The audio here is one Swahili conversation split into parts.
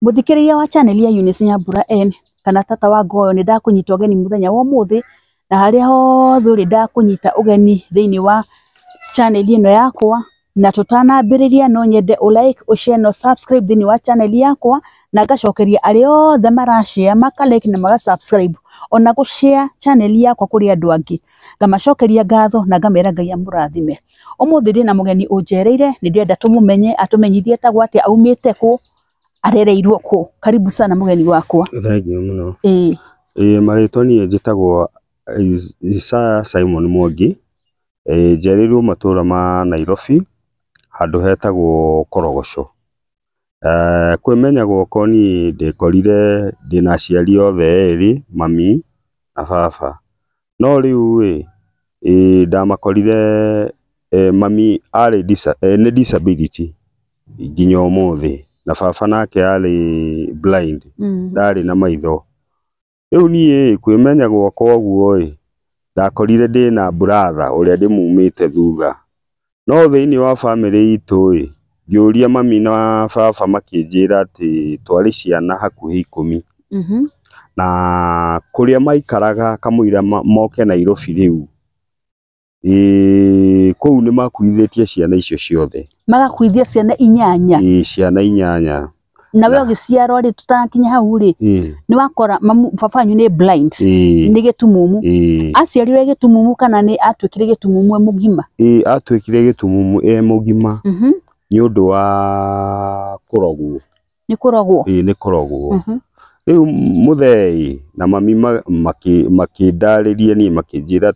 Muthikiriria wa channel ya Eunice Nyambura N kana tata wa Ngoyo ni ndakunyita ugeni muthenya wa umuthi na haria hothe uri ndakunyita ugeni thiini wa channel ino yakwa na tutanambiriria no nyende like ushare no subscribe thiini wa channel yakwa na ngacokeria aria othe marashare makalike na magasubscribe ona gushare channel yakwa kuri andu angi ngamacokeria ngatho na ngamera Ngai amurathime. Umuthi ndi na mugeni unjereire ni ndenda tumumenye atumenyithie tagwo atia aumite ku arereirwo ku. Karibu sana mugeni wakwa. Thank you muno. Maritwa ni njitagwo Isaya Simon Mwangi. Njereirwo matura ma Nairobi handu hetagwo Korogoco. Kwimenya gwoko ni ndikorire ndina aciari othe eri mami na baba. No riu ndamakorire mami ari ni disability nginya umuthi na baba nake ari blind ndari na maitho. Riu ni kwimenya gwoko guo ndakorire ndina brother uria ndimumite thutha. No thiini wa family itu ngiuria mami na baba makinjira ati twari ciana hakuhi 10. Na kuria maikaraga kamuira moke Nairobi riu kou ni makuithitie ciana icio ciothe. Magakuithia ciana 8. Ciana 8. Na we ogiciaro ri tutakinya hau ri ni wakora mamu baba wanyu ni blind ni gitumumu. Aciarirwe gitumumu kana ni atwikire gitumumu mugima? Atwikire gitumumu mugima ni undu wa kurogwo. Ni kurogwo? Ni kurogwo. Riu muthei na mami makindaririe ni makinjira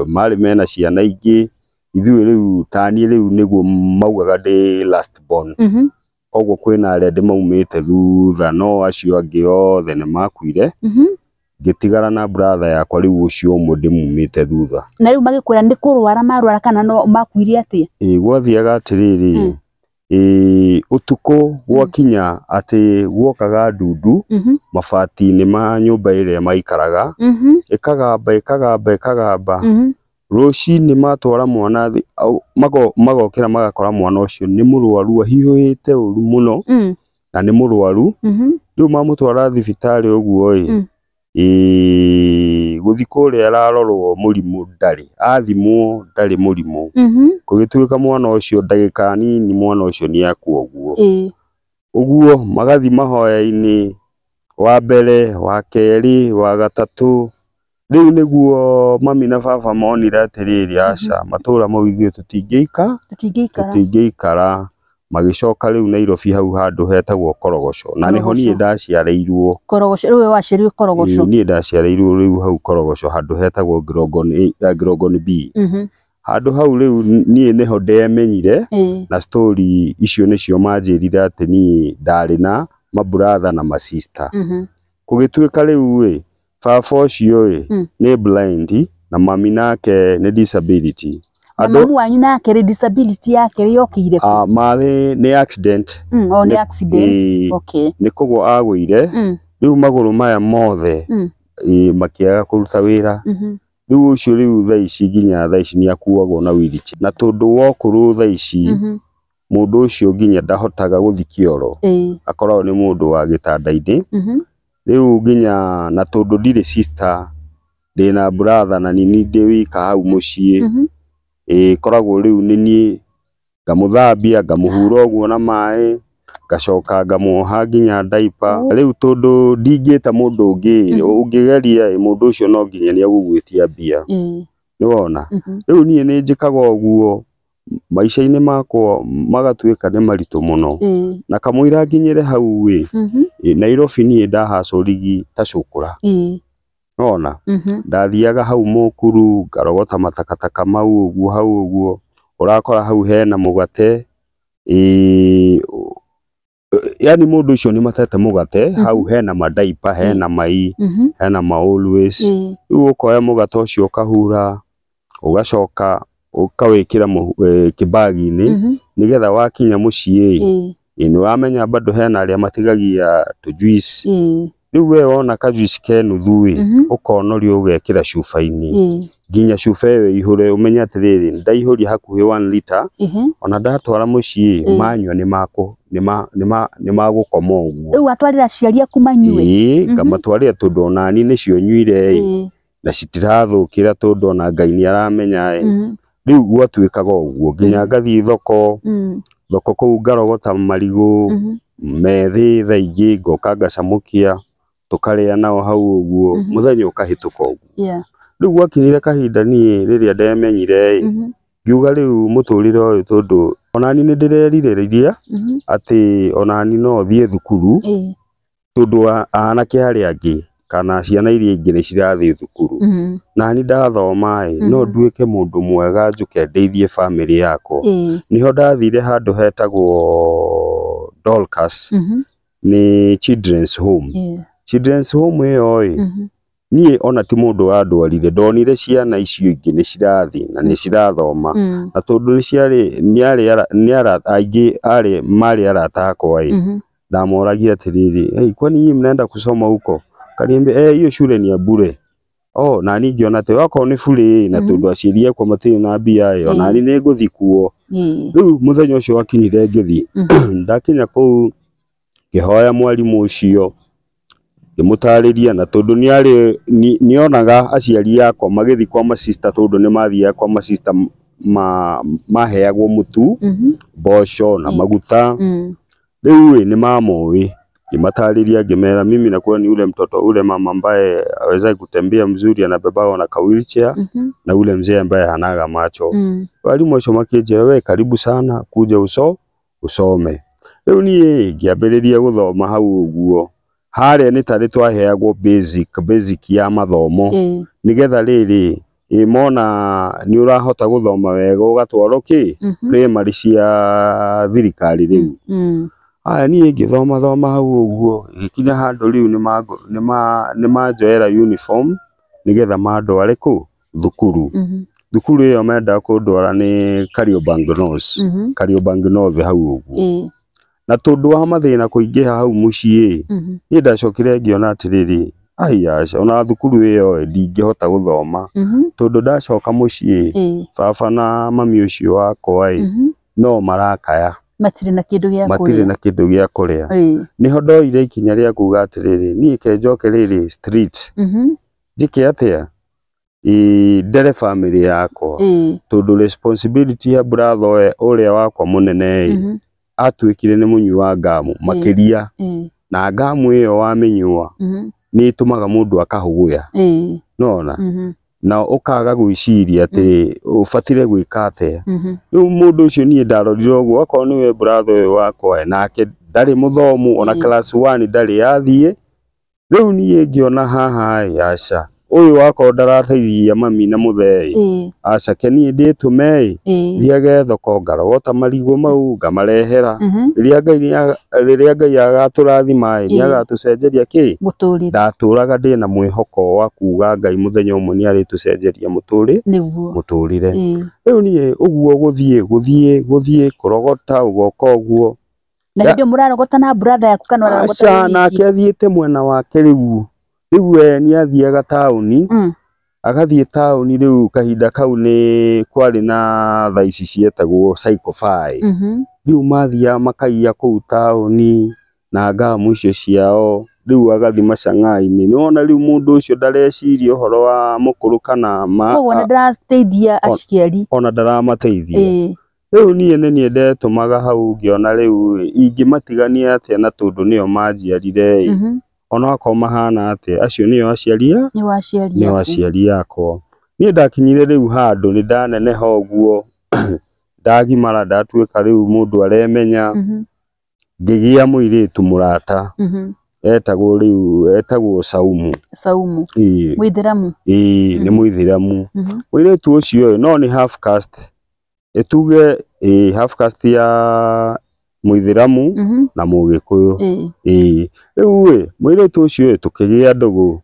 mari mena ciana ingi ithui riu tani riu niguo maugaga ndi last born. Koguo kwina aria ndimaumite thutha no acio angi othe ni makuire. Ngitigara na brother yakwa riu ucio umwe ndimumite thutha. Na riu magikwira ndi kurwara marwara kana no makuire atia? Gwathiaga atiriri utuko gwakinya ati gwokaga ndundu mabati ni ma nyumba iria maikaraga ikagamba ruci ni matwara mwana thi magokira magakora mwana ucio ni murwaru ahihuite uru muno na ni murwaru riu mamutwara thibitari uguo guthikuri ararorwo murimu ndari athimwo ndari murimu kugituika mwana ucio ndagika nini mwana ucio ni akua uguo magathi mahoya-ini wa mbere wa keri wa gatatu. Riu niguo mami na baba monire atiriri aca matura mau ithuĩ tutingĩikara magicoka riu Nairobi hau handu hetagwo Korogoco na niho nie ndaciareirwo. Korogoco riu waciarirwo Korogoco? Nie ndaciareirwo riu hau Korogoco handu hetagwo Girongon B. Handu hau riu nie niho ndemenyire na story icio nicio manjirire ati nie ndari na mabrother na ma sister. Kugituika riu baba ucio ni blind na mami nake ni disability. Na mamu wanyu nake ri disability yake yokire ku? Mathi ni accident. Ni accident. Okay. Ni kugwo agwire riu maguru maya mothe makiaga kuruta wira. Riu ucio riu thaici nginya thaici ni akuagwo na wheelchair na tondu wokuru thaici mundu ucio nginya ndahotaga guthi kioro akorwo ni mundu wa gitanda-ini. Riu nginya na tondu ndire sister ndina brother na nini ndi wika hau mucii koragwo riu nini ngamuthambia ngamuhura uguo na mai ngacoka ngamuoha nginya diaper. Riu tondu ndingita mundu ungi ungigeria mundu ucio no nginya ni agugwitia mbia ni wona. Riu nie ni njikaga uguo maisha-ini makwa magatuika ni maritu muno na kamuira nginyire hau Nairobi nie ndahacurigi ta cukura wona. Ndathiaga hau mukuru ngarogota matakataka mau uguo hau uguo urakora hau hena mugate yani mundu ucio ni matete mugate hau hena madaipa hena mai hena ma always. Riu ukoya mugate ucio ukahura ugacoka ukawikira kibagi-ini nigetha wakinya mucii ni wamenya bado hena aria matigagia tu juice. riu we wona kajuici ke nuthu ukonorio ugekira cuba-ini nginya cuba iyo ihure umenya atiriri ndaihuria hakuhi 1 liter ona ndatwara mucii manyua ni magukoma uguo riu atwarira ciari aku manyue ngamatwarira tondu onani nicio nyuire na citirathukira tondu ona Ngai ni aramenya riu gwatuikaga uguo nginya ngathii thoko kuu ngarogota marigu methi thaingi ngoka ngacamukia tukaria nao hau uguo muthenya ukahituka uguo riu gwakinyire kahinda nie riria ndemenyire ngiuga riu muturire uyu tondu onani ni ndireriririria ati onani no thie thukuru tondu anake aria angi kana ciana iria ingi ni cirathii thukuru nani ndathoma no nduike mundu mwega njuke ndeithie family yakwa niho ndathire handu hetagwo Dorcas ni children's home children's home iyo nie ona ti mundu andwarire ndonire ciana icio ingi ni cirathi na ni cirathoma na tondu ni ciari ni aingi ari mari arata akwa ndamoragia atiriri kwani nyinyi mnaenda kusoma huko kaniambia hiyo shule ni ya bure na ningiona te wako ni free na tondu aciari akwa matiri na mbia ona ni nguthi kuo riu muthenya ucio wakinyire ngithi ndakinya kuu ngihoya mwalimu ucio ngimutariria na tondu nionaga aciari akwa magithi kwa ma sister tondu ni mathia kwa ma sister maheagwo mutu mboco na maguta riu ni mamoi kimatariria ngimera mimi nakuwa ni ule mtoto ule mama ambaye aweza kutembea mzuri anabebao na ka wheelchair na ule mzee ambaye hanaga macho walimu acio makinjira we karibu sana kuja usome riu nie ngiambiriria guthoma hau uguo haria ni tari twaheagwo basic ya mathomo nigetha riri mona ni urahota guthoma wega ugatwaro primary cia thirikari riu ni ngithoma hau uguo ikinya handu riu ni manjoera uniform nigetha mandware ku thukuru thukuru iyo menda kundwara ni Kariobangi North hau uguo na tondu wa mathina kuingiha hau mucii ni ndacokire ngiona atiriri aca ona thukuru iyo ndingihota guthoma tondu ndacoka mucii baba na mami ucio wakwa no marakaya matire na kindu gia kuria niho ndoire ikinya ria kuga atiriri ni ke njoke riri street njike atia ndere family yakwa tondu responsibility ya brother uria wakwa munene atuikire ni munyua ngamu makiria na ngamu iyo waminyua ni tumaga mundu akahuguya nona na ukaga gwiciria ati ufatire gwika atia riu mundu ucio nie ndarorire uguo akwa niwe brother uyu wakwa nake ndari muthomu ona class 1 ndari yathie riu nie ngiona haha aca uyu wakwa ndarateithia mami na muthei aca kenie nditume thiage thoko ngarogota marigu mau ngamarehera riria Ngai agaturathima ni agatucenjeria ndaturaga ndina mwihoko wa kuga Ngai muthenya umwe ni aritucenjeria muturire riu nie uguo guthie kurogota ugoka uguo na ndio murarogota na brother yaku kana urarogota aca nake athiete mwena wake riu we ni athiaga tauni agathie tauni riu kahinda kau ni kwari na thaici cietagwo Psycho 5 riu mathia makaiya kuu tauni na ngamu icio ciao riu agathi macang'ai-ini niwona riu mundu ucio ndareciria uhoro wa mukuru kana ona ndarateithia aciari ona ndaramateithia riu nie ndetumaga hau ngiona riu ingimatigania atia na tondu nio manjiarire ona akwa mahana ati acio nio aciari yakwa nie ndakinyire riu handu ni ndaneneha uguo ndagimara ndatuika riu mundu aremenya ngigia muiritu murata etagwo Saumu muithiramu ni muithiramu muiritu ucio no ni half caste etuge half caste ya muithiramu na mugikuyu riu muiritu ucio tukigia ndugu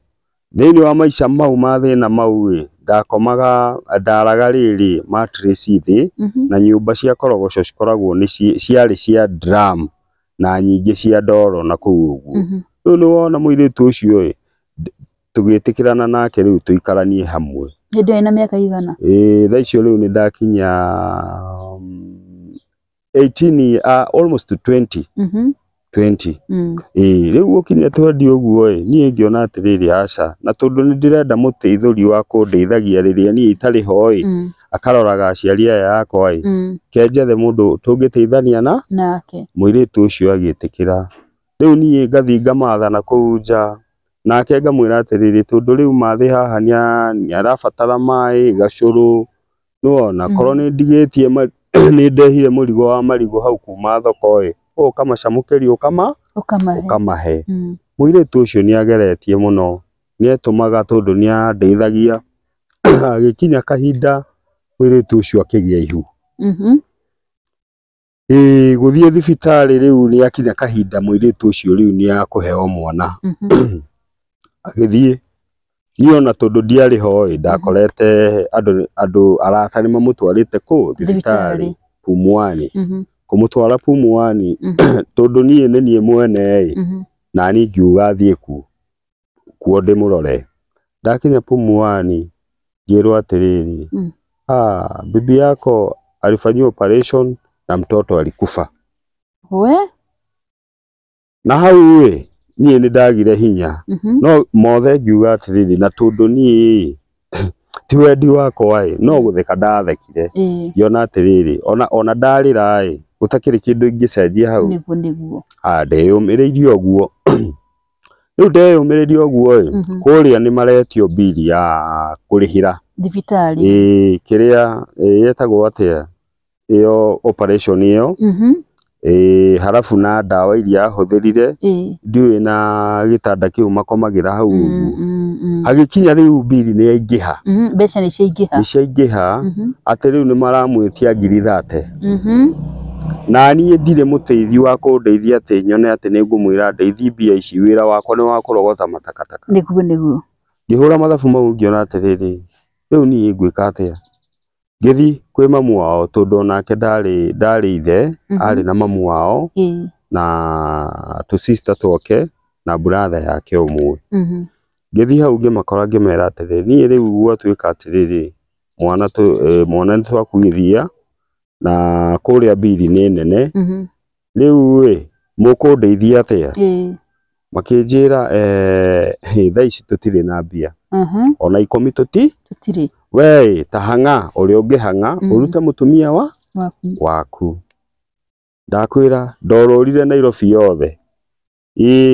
thiini wa maica mau mathina mau ndakomaga ndaraga riri mattress thi na nyumba cia korogoco cikoragwo ni ciari cia drum na nyingi cia ndoro na kuu uguo riu ni wona muiritu ucio tugitikirana nake riu tuikaranie hamwe. Hindi ina miaka igana? Thaa icio riu ni ndakinya 18 almost 20. 20. Riu gukinya twendi uguo nie ngiona atiriri aca na tondu ni ndirenda muteithuri wa kundeithagia riria nie itari ho akaroraga aciari aya yakwa kenjethe mundu tungiteithania nake. Muiritu ucio agitikira. Riu nie ngathi ngamatha na kuu nja nake ngamwira atiriri tondu riu mathi haha ni arabatara mai gacuru nuona korwo ni ndigitie ni ndehire murigo wa marigo hau kuma thoko ukamacamukiria ukamahe. Muiritu ucio ni ageretie muno ni etumaga tondu ni andeithagia agikinya kahinda muiritu ucio akigia ihu. Guthie thibitari riu ni akinya kahinda muiritu ucio riu ni akuheo mwana. Agithie niona tondu ndiari ho ndakorete andu arata ni mamutwarite ku thibitari Pumwani. Kumutwara Pumwani tondu nie ni nie mwene na ni ngiuga thie kuo ndimurore. Ndakinya Pumwani ngirwa atiriri bibi yako alifanywa operation na mtoto alikufa. Na hau nie ni ndagire hinya no mothe ngiuga atiriri na tondu nie ti wendi wakwa no gutheka ndathekire yona atiriri ona ndarira utakiri kindu ingicenjia hau niguo ndeyumiririe oguo. Riu ndeyumiririe oguo kuria ni maretio bili ya kurihira thibitari kiria yetagwo atia iyo operation iyo harafu na dawa iria ahuthirire ndiwe na gitanda kiu makomagira hau agikinya riu bili ni yaingiha mbeca ni ciaingiha ati riu ni maramwitia 30,000 na nie ndire muteithia wa kundeithia ati nyone ati ningumwira ndeithi bia ici wira wakwa ni wa kurogota matakataka niguo ngihura mathabu mau ngiona atiriri riu nie ngwika atia ngithi kwi mamu wao tondu nake ndari ithe ari na mamu wao na tu sister twoke na brother yake umwe. Ngithi hau ngimakora ngimera atiriri nie riu gwatuika atiriri mwana ni twakugithia na kuria bili ni nene riu mukundeithia atia makinjira thaa ici tutiri na mbia ona 10 tutiri we tahanga uri ungihanga urute mutumia waku. Ndakwira ndororire Nairobi yothe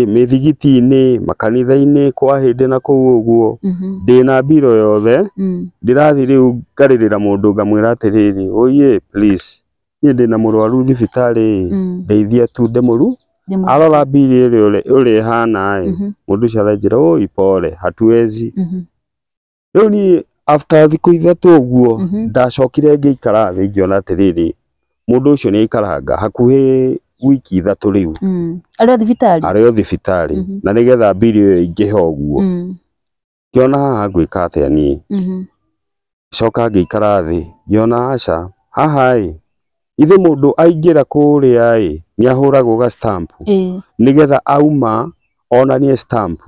mithigiti-ini makanitha-ini kwa hindi na kuu uguo ndina biro yothe ndirathi riu ngaririra mundu ngamwira atiriri oye please ni ndina murwaru thibitari ndeithia tu ndemuru arora bili uri hana mundu ciaranjira oi pole hatuwezi. Riu ni after thiku ithatu uguo ndacokire ngiikara thi ngiona atiriri mundu ucio ni aikaranga hakuhi wiki ithatu riu ario thibitari na nigetha bili iyo ingihe uguo ngiona haha ngwika atia nie coka ngiikara thi ngiona aca haha ithe mundu aingira kuria ni ahuragwo ga stamp nigetha auma ona ni stamp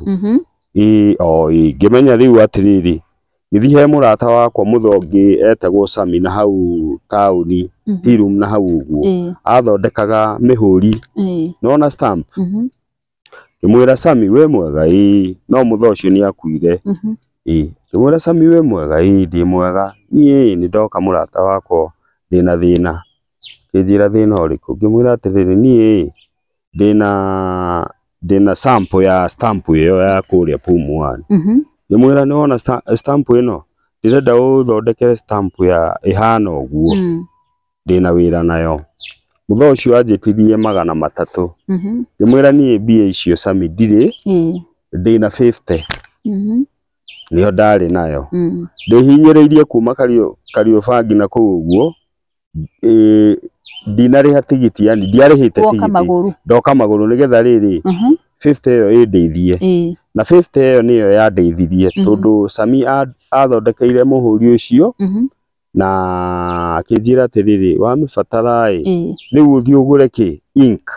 ngimenya riu atiriri ngithi he murata wakwa muthongi etagwo Sami na hau tauni tirum na hau uguo athondekaga mihuri nona stamp ngimwira Sami we mwega no mutho ucio ni akuire ngimwira Sami we mwega ndi mwega nie ni ndoka murata wakwa ndina thina kinjira thina uriku ngimwira atiriri nie ndina sample ya stamp iyo ya kuria Pumwani ngimwira ni wona stamp ino ndirenda uthondekere stamp ya ihana uguo ndina wira nayo. Mutho ucio anjitirie 300 ngimwira nie bia icio Sami ndire ndina 50 niyo ndari nayo ndihinyiriirie kuma Kariobangi na kuu uguo ndinariha tigiti yani ndiarihite tigiti ndoka maguru nigetha riri 50 iyo indeithie na 50 iyo niyo yandeithirie tondu Sami athondekeire muhuri ucio na akĩnjĩra atĩrĩrĩ wamĩbatara rĩu ũthiĩ ũgũre kĩ ink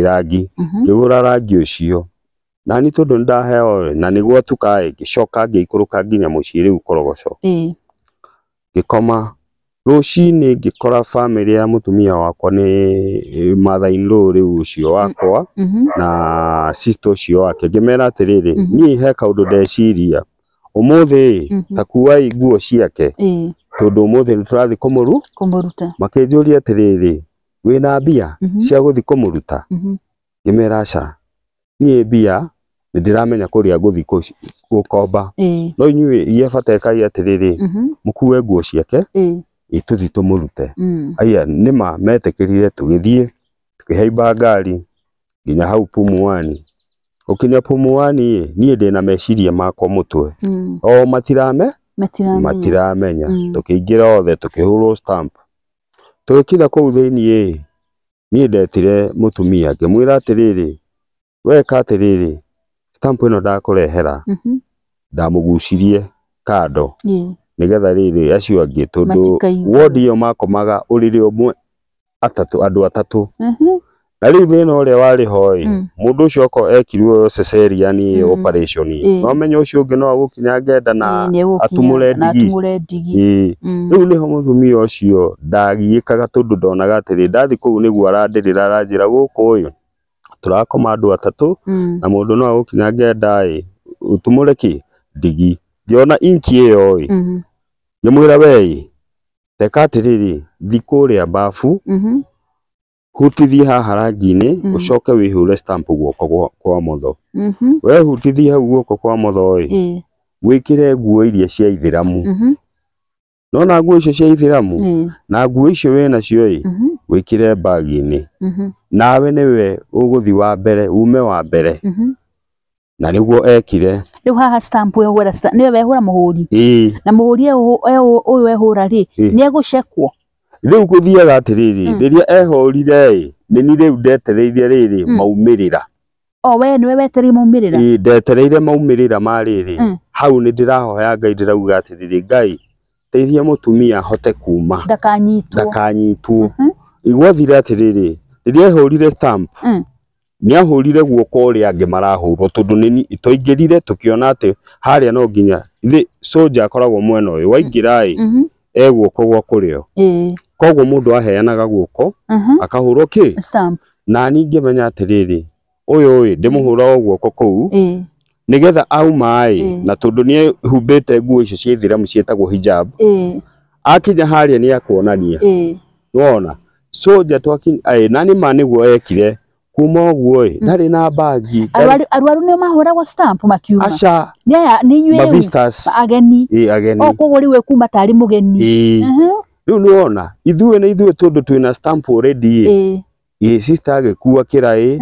rangi ngĩgũra rangi ũcio na ni tondũ ndaheo na nĩguo tukae ngĩcoka ngĩikũrũka nginya mũciĩ rĩu Korogoco ngĩkoma rũcinĩ ngĩkora family ya mũtumia wakwa nĩ mother-in-law rĩu ũcio wakwa na sister ũcio wake ngĩmera atĩrĩrĩ niĩ he kaũndũ ndeciria ũmũthĩ ta kuai nguo ciake tondũ ũmũthĩ nĩtũrathiĩ kũmũruta makĩnjũria atĩrĩrĩ wĩna mbia cia gũthiĩ kũmũruta ngĩmera aca niĩ mbia nĩndĩramenya kũrĩa ngũthiĩ gũkomba no inyuĩ iyebatekagia atĩrĩrĩ mũkue nguo ciake tũthiĩ tũmũrute aya nĩma metĩkĩrire tũgĩthiĩ tũkĩhaimba ngari nginya hau Pumwani ũkinya Pumwani niĩ ndĩna meciria makwa mũtwe o matiramenya tũkĩingĩra othe tũkĩhũrwo stamp tũgĩkinya kũu thĩiniĩ niĩ ndetire mũtumia ngĩmwĩra atĩrĩrĩ weka atĩrĩrĩ stamp ĩno ndakũrehera ndamũgucirie kando nĩgetha rĩrĩ acio angĩ tondũ wodi ĩyo makomaga ũrĩrĩ ũmwe andũ atatũ na rĩu thĩna ũrĩa warĩ ho mũndũ ũcio oko ekirwo cesarean operation no menya ũcio ũngĩ no agũkinya ngenda na atumũre ndigi rĩu nĩho mũtumia ũcio ndagiĩkaga tondũ ndonaga atĩrĩ ndathi kũu nĩguo arandĩrĩra aranjĩra gũkũ ũyũ tũrakoma andũ atatũ na mũndũ no agũkinya ngenda utumũre kĩ ndigi ngĩona inki ĩyo ngĩmwĩra we teka atĩrĩrĩ thiĩ kũrĩa bafu hutithie haha rangi-inĩ ũcoke wĩhũre stamp guoko kwa motho wehutithie hau guoko kwa motho wĩkĩre nguo iria cia ithĩramu nona nguo icio cia ithĩramu na nguo icio wĩnacio wĩkĩre bagi-inĩ nawe nĩwe ũgũthiĩ wa mbere ume wa mbere na nĩguo ekire rĩu haha stamp wehũra nĩwe wehũra mũhũri na mũhũri ũyũ wehũra rĩ nĩegũcekwo rĩu gũthiaga atĩrĩrĩ rĩrĩa ehorire nĩ ni rĩu ndetereire rĩrĩ maumĩrĩra we nĩwe wetereire maumĩrĩra ndetereire maumĩrĩra ma rĩrĩ hau nĩ ndĩrahoya Ngai ndĩrauga atĩrĩrĩ Ngai teithia mũtumia hote kuma ndakanyitwo igwathire atĩrĩrĩ rĩrĩa ehorire stamp nĩahũrire guoko ũrĩa angĩ marahũrwo tondũ nĩ twaingĩrire tũkĩona atĩ harĩa no nginya soldier akoragwo mwena ũyũ waingĩra guoko gwa kũrĩo koguo mũndũ aheanaga guoko akahũrwo kĩ stamp na ningĩ menya atĩrĩrĩ ũyũ ndĩmũhũra guoko kũu nĩgetha auma na tondũ nĩ humbĩte nguo icio cia ithĩramu ciĩtagwo hijab akinya harĩa nĩ akuonania wona soldier twakinya na nĩma nĩguo ekire kuma ũguo ndarĩ na bagi arwaru nĩo mahũragwo stamp makiuma aca nĩ inyuĩ ageni koguo rĩu kuma tarĩ mũgeni rĩu nĩwona ithuĩ tondũ twĩna stamp already sister agĩkua kĩraĩ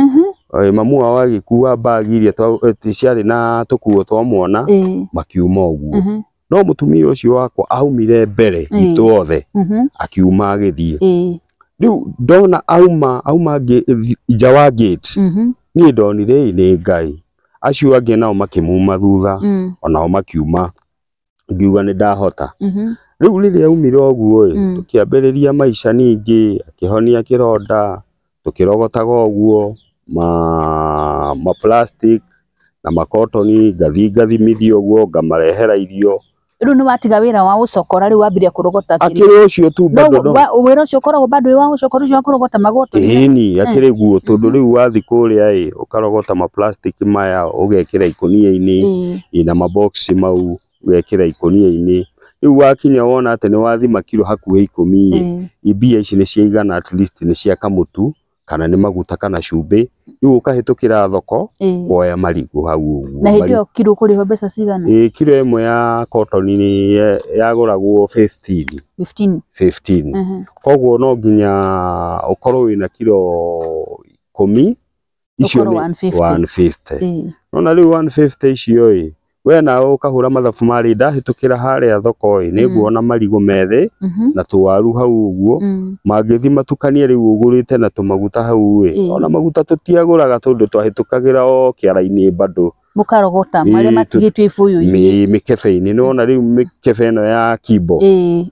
mamu wao agĩkua bagi iria ciarĩ na tũkuo twa mwana makiuma ũguo no mũtumia ũcio wakwa aumire mbere itũ othe akiuma agĩthiĩ rĩu ndona auma nja wa gate niĩ ndonire nĩ Ngai acio angĩ nao makĩmuma thutha onao makiuma ngiuga nĩ ndahota rĩu rĩrĩa aumire ũguo tũkĩambĩrĩria maica ningĩ akĩhonia kĩronda tũkĩrogotaga ũguo ma plastic na makotoni ngathimithio ũguo ngamarehera irio rĩu nĩ watiga wĩra wa gũcokora rĩu wambire kũrogota akĩrĩ ũcio tu bado no wĩra ũcio ũkoragwo bado wa gũcokora ũcio wa kũrogota magoto ni akĩrĩ guo tondũ rĩu wathi kũrĩa ũkarogota ma plastic maya ũgekĩra ikũnia-inĩ na mabox mau ũgekĩra ikũnia-inĩ rĩu wakinya wona atĩ nĩ wathima kilo hakuhĩ 10 mbia ici nĩ ciaigana at least nĩ cia kamũtu kana nĩ maguta kana cumbĩ rĩu ũkahĩtũkĩra thoko kuoya marigũ hau ũguo na hĩndĩ ĩyo kilo kũrĩho mbeca cigana kilo ĩmwe ya cotton yagũragwo 15 koguo no nginya ũkorwo wĩna kilo 10 icio nĩ 150 nona rĩu 150 icio we na ũkahũra mathabu marĩ ndahĩtũkĩra harĩa thoko nĩguona marigũ methĩ na tũwaru hau ũguo mangĩthi matukanie rĩu ũgũrĩte na tũmaguta hau ona maguta tũtiagũraga tondũ twahĩtũkagĩra o kĩara-inĩ bado mukarogota maria matigitwe ibuyu-ini mikebe-ini nona riu mikebe ino ya kimbo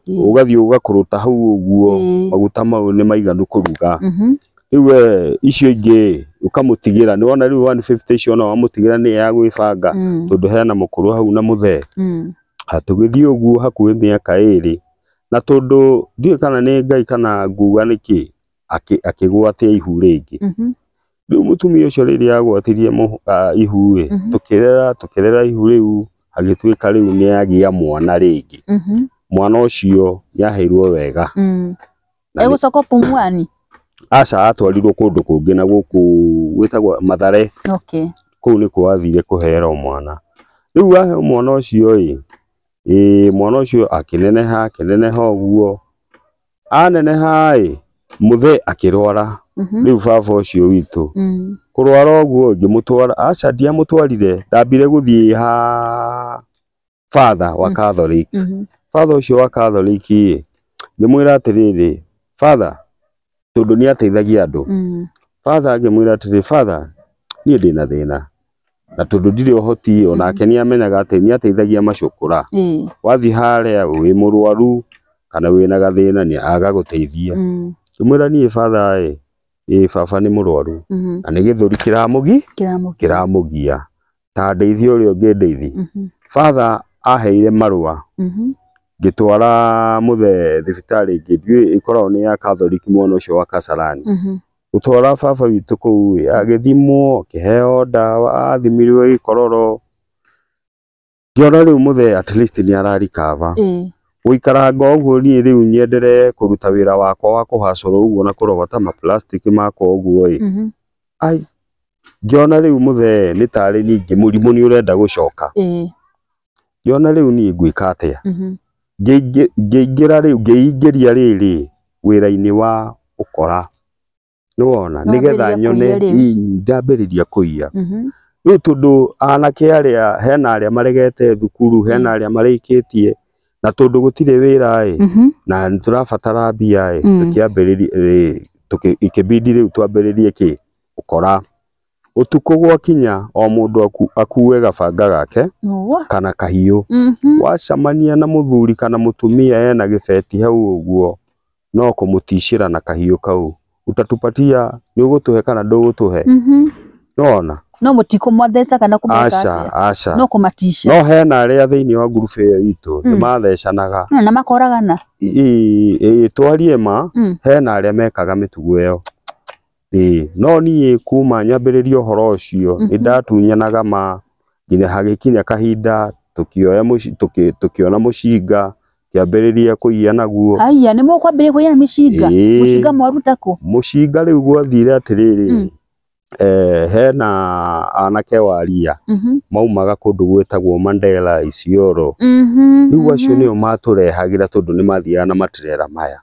ugathie ugakuruta hau uguo maguta mau ni maiganu kuruga riu icio ingi ukamutigira ni wona riu 150 icio no amutigira ni ya gwibanga tondu hena mukuru hau na muthe atugithie uguo hakuhi miaka 2 na tondu ndiye kana ni Ngai kana nguga niki akigwatia ihu ringi riu mutumia ucio riri agwatirie ihu tukirera ihu riu agitwika riu ni agia mwana ringi mwana ucio yaheirwo wega egucoka Pumwani aca atwarirwo kundu kungi na guku gwitagwa Mathare kuu ni kwathire kuhera mwana riu ahe mwana ucio mwana ucio akineneha uguo aneneha muthe akirwara riu baba ucio witu kurwara uguo ngimutwara aca ndia mutwarire ndambire guthie ha father wa Catholic father ucio wa Catholic ngimwira atiriri father tondu ni ateithagia andu father ngimwira atiriri father nie ndina thina na tondu ndiri ohoti onake ni amenyaga ati ni ateithagia macukura wathi haria wi murwaru kana wina gathina ni agaguteithia ngimwira nie father baba ni murwaru na ni githuri kiramugia ta ndeithia uria ungendeithi father aheire marua ngitwara muthe thibitari ngithie ikorwo ni ya Catholic mwana ucio wa Kasarani utwara baba witu kuu agithimwo kiheo dawa athimirwe ikororo ngiona riu muthe at least ni ararikava uikaranga uguo ni riu nyendere kuruta wira wakwa wa kuhacura uguo na kurogota ma plastic makwa uguo ai ngiona riu muthe ni tari ningi murimu ni urenda gucoka ngiona riu ni ngwika atia ngeingira riu ngeingiria riri wira-ini wa ukora niwona nigetha nyone ndambiriria kuiya riu tondu anake aria hena aria maregete thukuru hena aria marikitie na tondu gutire wira na turabatara mbia tukiambiriria ikibidi riu twambiririe ki ukora utuku gwakinya o mundu akuwe gabanga gake kana kahiu wacamania na muthuri kana mutumia ena gibeti hau uguo no kumutishira na kahiu kau utatupatia ni ugutuhe kana ndugutuhe nona no mutiko mwathesa kana kumeka aca no kumatisha no hena aria thiini wa group iyo itu ni mathecanaga na makoragana twarie ma hena aria mekaga mitugo iyo no nie kuma nyambiririo horo ucio ni ndatunyanaga ma nginya hagikinya kahinda tukioya tukiona mucinga kiambiriria kuiya naguo aya ni mukwambiria kuiya mucinga mwaruta ku mucinga riu gwathire atiriri hena anake waria maumaga kundu gwetagwo Mandela Isiolo riu acio nio maturehagira tondu ni mathiaga na matirera maya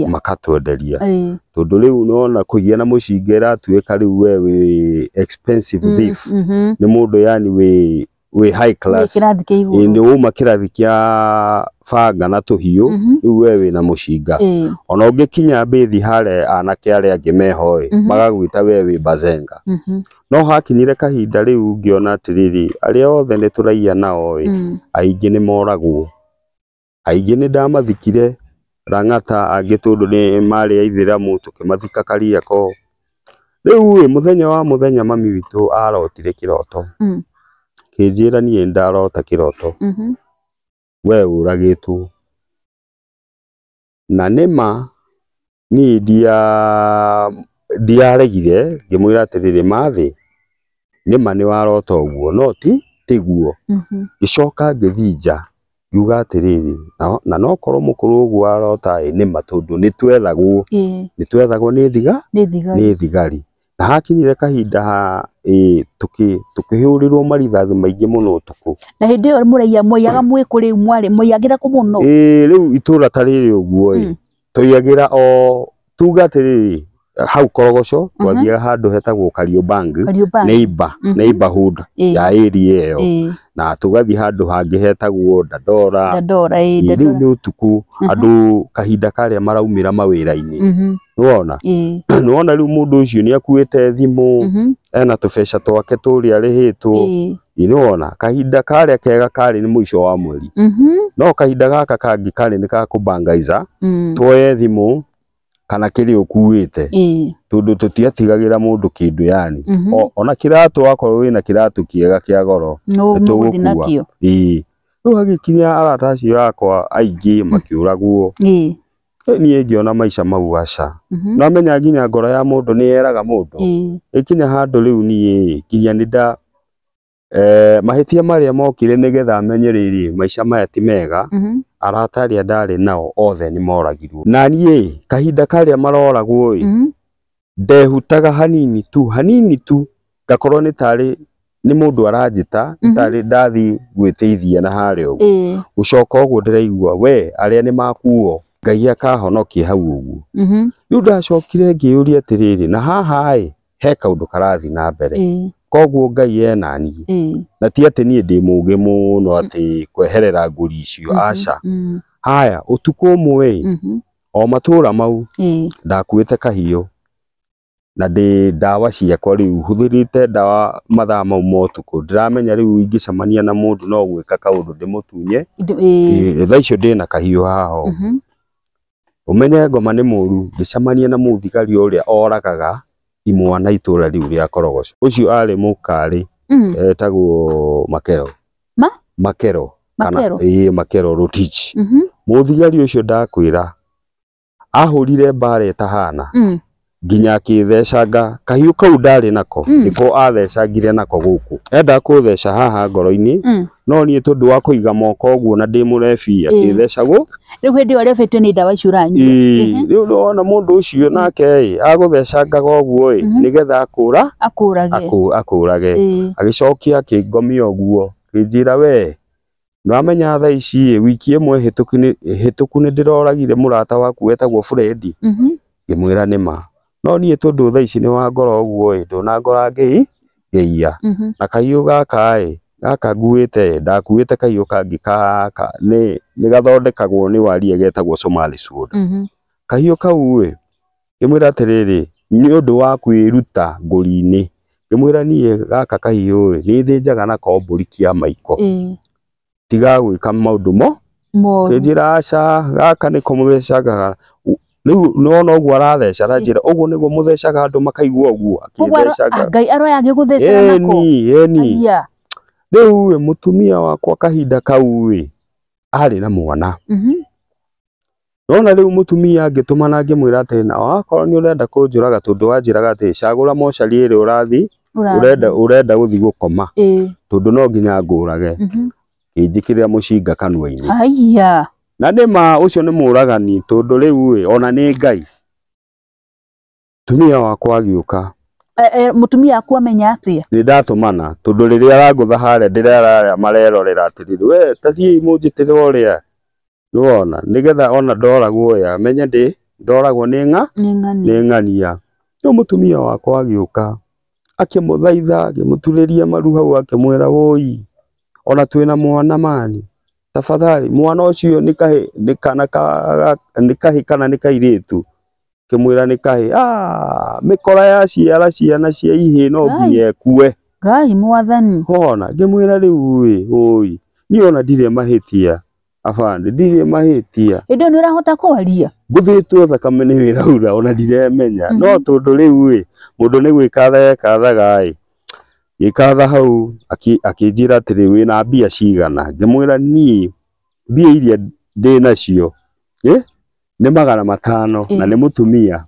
makatwenderia tondu riu nona kuiya na mucinga iratuika riu we expensive thief ni mundu yani we high class ni uma kirathi kia banga na tuhiu riu we wina mucinga ona ungikinya bithi hare anake aria angi meho magagwita we wi bazenga no hakinyire kahinda riu ngiona atiriri aria othe ni turaiya nao aingi ni moragwo aingi ni ndamathikire Rang'ata angi tondu ni mari ya Ithiramu tukimathika Kariako riu muthenya mami witu arotire kiroto kinjira nie ndarota kiroto we uragitwo na nima ni ndiaregire ngimwira atiriri mathi nima ni warota uguo no tiguo gicoka ngithinja ngiuga atiriri na no korwo mukuru uguo arota nima tondu ni twethagwo ni thigari na hakinyire kahinda tukihurirwo marithathi maingi muno utuku na hindi iyo muraiya moyaga mwikuri mwari moyagira ku muno riu itura tariri uguo tuyagira o tuga atiriri hau Korogoco twathiaga handu hetagwo Kariobangi neighborhood ya area iyo na tugathi handu hangi hetagwo Dandora riu ni utuku andu kahinda karia maraumira mawira-ini nuona riu mundu ucio ni akuite thimu ena tubeca twake turia rihitwo nuona kahinda karia kega kari ni muico wa mweri no kahinda gaka kangi kari ni ka kubangaiza twoye thimu kana kiri ukuite tundu tutiatigagira mundu kindu yani ona kiratu akorwo wina kiratu kiega kia goro nituguthi nakio riu hagikinya arata acio akwa aingi makiuragwo nie ngiona maica mau aca no menya nginya ngoro ya mundu ni yeraga mundu ikinya handu riu nie nginya ninda mahitia maria mokire nigetha amenyereri maica maya ti mega arata aria ndari nao othe ni moragirwo na nie kahinda karia maroragwo ndehutaga hanini tu gakorwo ni mundu aranjita tari ndathi gwiteithia na haria uguo gucoka uguo ndiraigua we aria ni makuo Ngai akahonokia hau uguo riu ndacokire ngiuria atiriri na haha he kaundu karathi na mbere koguo Ngai ena ni na ti ati nie ndi muge muno ati kweherera nguri icio aca haya utuku umwe o matura mau ndakuite kahiu na ndi dawa ciakwa riu huthirite dawa mathaa mau motuku ndiramenya riu ingicamania na mundu no gwika kaundu ndimutunye thaa icio ndina kahiu haho umenye ngoma ni muru ngicamania na muthigari uria oragaga imwana itura riu ria Korogoco ucio ari mukari etagwo Makero Makero Rotich muthigari ucio ndakwira ahurire mbara etahana nginya akithecanga kahiu kau ndari nako niko athecangire nako guku enda kutheca haha ngoro-ini no nie tundu wa kuiga moko uguo na ndi murebi akithecagwo riu hindi ore fete ni dawa icuranyu riu nona mundu ucio nake aguthecangaga uguo nigetha akurage agicokia akingomia uguo kinjira we nwamenya thaa ici wiki imwe hituku ni ndiroragire murata waku wetagwo Fredi ngimwira nima no nie tundu thaa ici ni wa ngoro uguo ndona ngora ngeia na kahiu gaka nguite ndakuite kahiu kangi ni gathondekagwo ni waria getagwo Somali sword kahiu kau ngimwira atiriri ni undu wa kwiruta nguri-ini ngimwira nie gaka kahiu ni thinjaga na komburi kia maiko tiga gwika maundu mo kinjira aca gaka ni kumuthecaga riu nona uguo aratheca ranjira uguo niguo muthecaga andu makaigua uguo akithecaga Ngai aroya agiguthecaga nako riu mutumia wakwa kahinda kau ari na mwana nona riu mutumia angitumana ngimwira ati na akorwo ni urenda kunjuraga tundu wanjiraga ati cagura mochari iri urathi urenda guthi gukoma tundu no nginya ngurage kinjikirira mucinga kanua-ini na nima ucio ni muragani tundu riu ona ni Ngai tumia wakwa agiuka mutumia aku amenya atia ni ndatumana tundu riria arangutha haria ndirara marerorera atiriri we tathii munjitire uria nuona nigetha ona ndoragwo menye ndi ndoragwo ni ng'ania no mutumia wakwa agiuka akimuthaitha akimuturiria maru hau akimwira woi ona twina mwana mani tafadhali mwana ucio ni kana kana ni kairitu kimwira ni kahi mikora ya ciana cia ihi no nginya kue Ngai mwathani hona ngimwira riu oi ni ona ndire mahitia afande ndire mahitia indi ni urahota kwaria nguthitwo thakame ni wiraura ona ndiremenya no tundu riu mundu ni gwikathaga gikatha hau akinjira atiri wina mbia cigana ngimwira ni mbia iria ndi nacio ni 500 na ni mutumia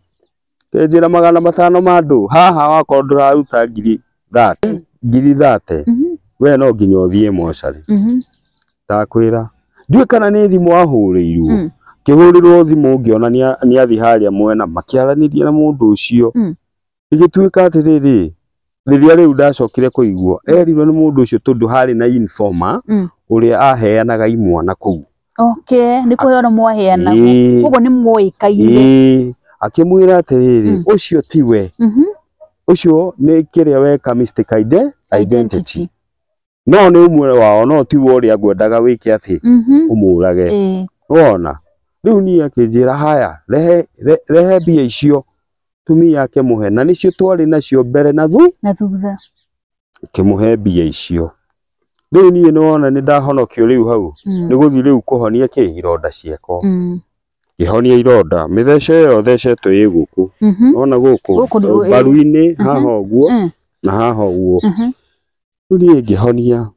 kinjira 500 mandu haha wakorwo nduraruta ngiri 30 we no nginya uthie mochari ndakwira ndiwe kana ni thimu ahurirwo kihurirwo thimu ngiona ni athi haria mwena makiaraniria na mundu ucio igituika atiriri riria riu ndacokire kuigua erirwo ni mundu ucio tundu hari na informa uria aheanaga imwana kuu ni kuheana mwaheana uguo ni muikaire akimwira atiriri ucio tiwe ucio ni kiria weka mistake identity no ni umwe wao no tiwe uria ngwendaga wike ati umurage wona riu ni akinjira haya rehe bia icio tumia yake muhe na nicio twari nacio mbere na thutha kimuhe bia icio riu ni wona ni ndahonokio riu hau ni guthi riu kuhonia ironda ciako ihonia ironda mithece yo thecetwo i guku ona guku baru-ini haha uguo na haha uguo riu ni ngihonia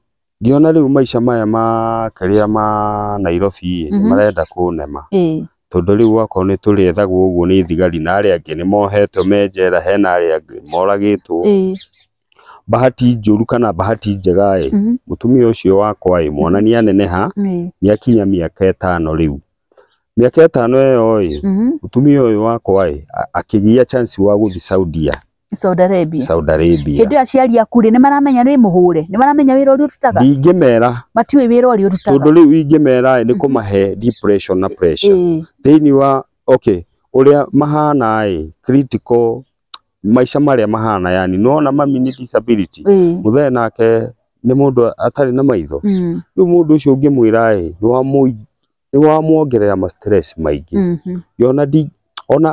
ngiona riu maica maya ma kiria ma Nairobi ni marenda kunema tondu riu wako ni turiethagwo uguo ni thigari na aria angi ni mohetwo menjera hena aria angi moragitwo bahati njuru kana bahati njega mutumia ucio wakwa mwana ni aneneha ni akinya miaka 5 riu miaka 5 eyo mutumia uyu wakwa akigia chance wa guthi Saudi Arabia hindu aciari akuri ni maramenya ni muhure ni maramenya wira uri urutaga ndingimera matiwe wira uri urutaga tondu riu ingimera ni kumahe depression na pressure thiini wa uria mahana critical maica maria mahana yani nona mami ni disability muthe nake ni mundu atari na maitho riu mundu ucio ngimwira ni wa muongerera ma stress maingi yona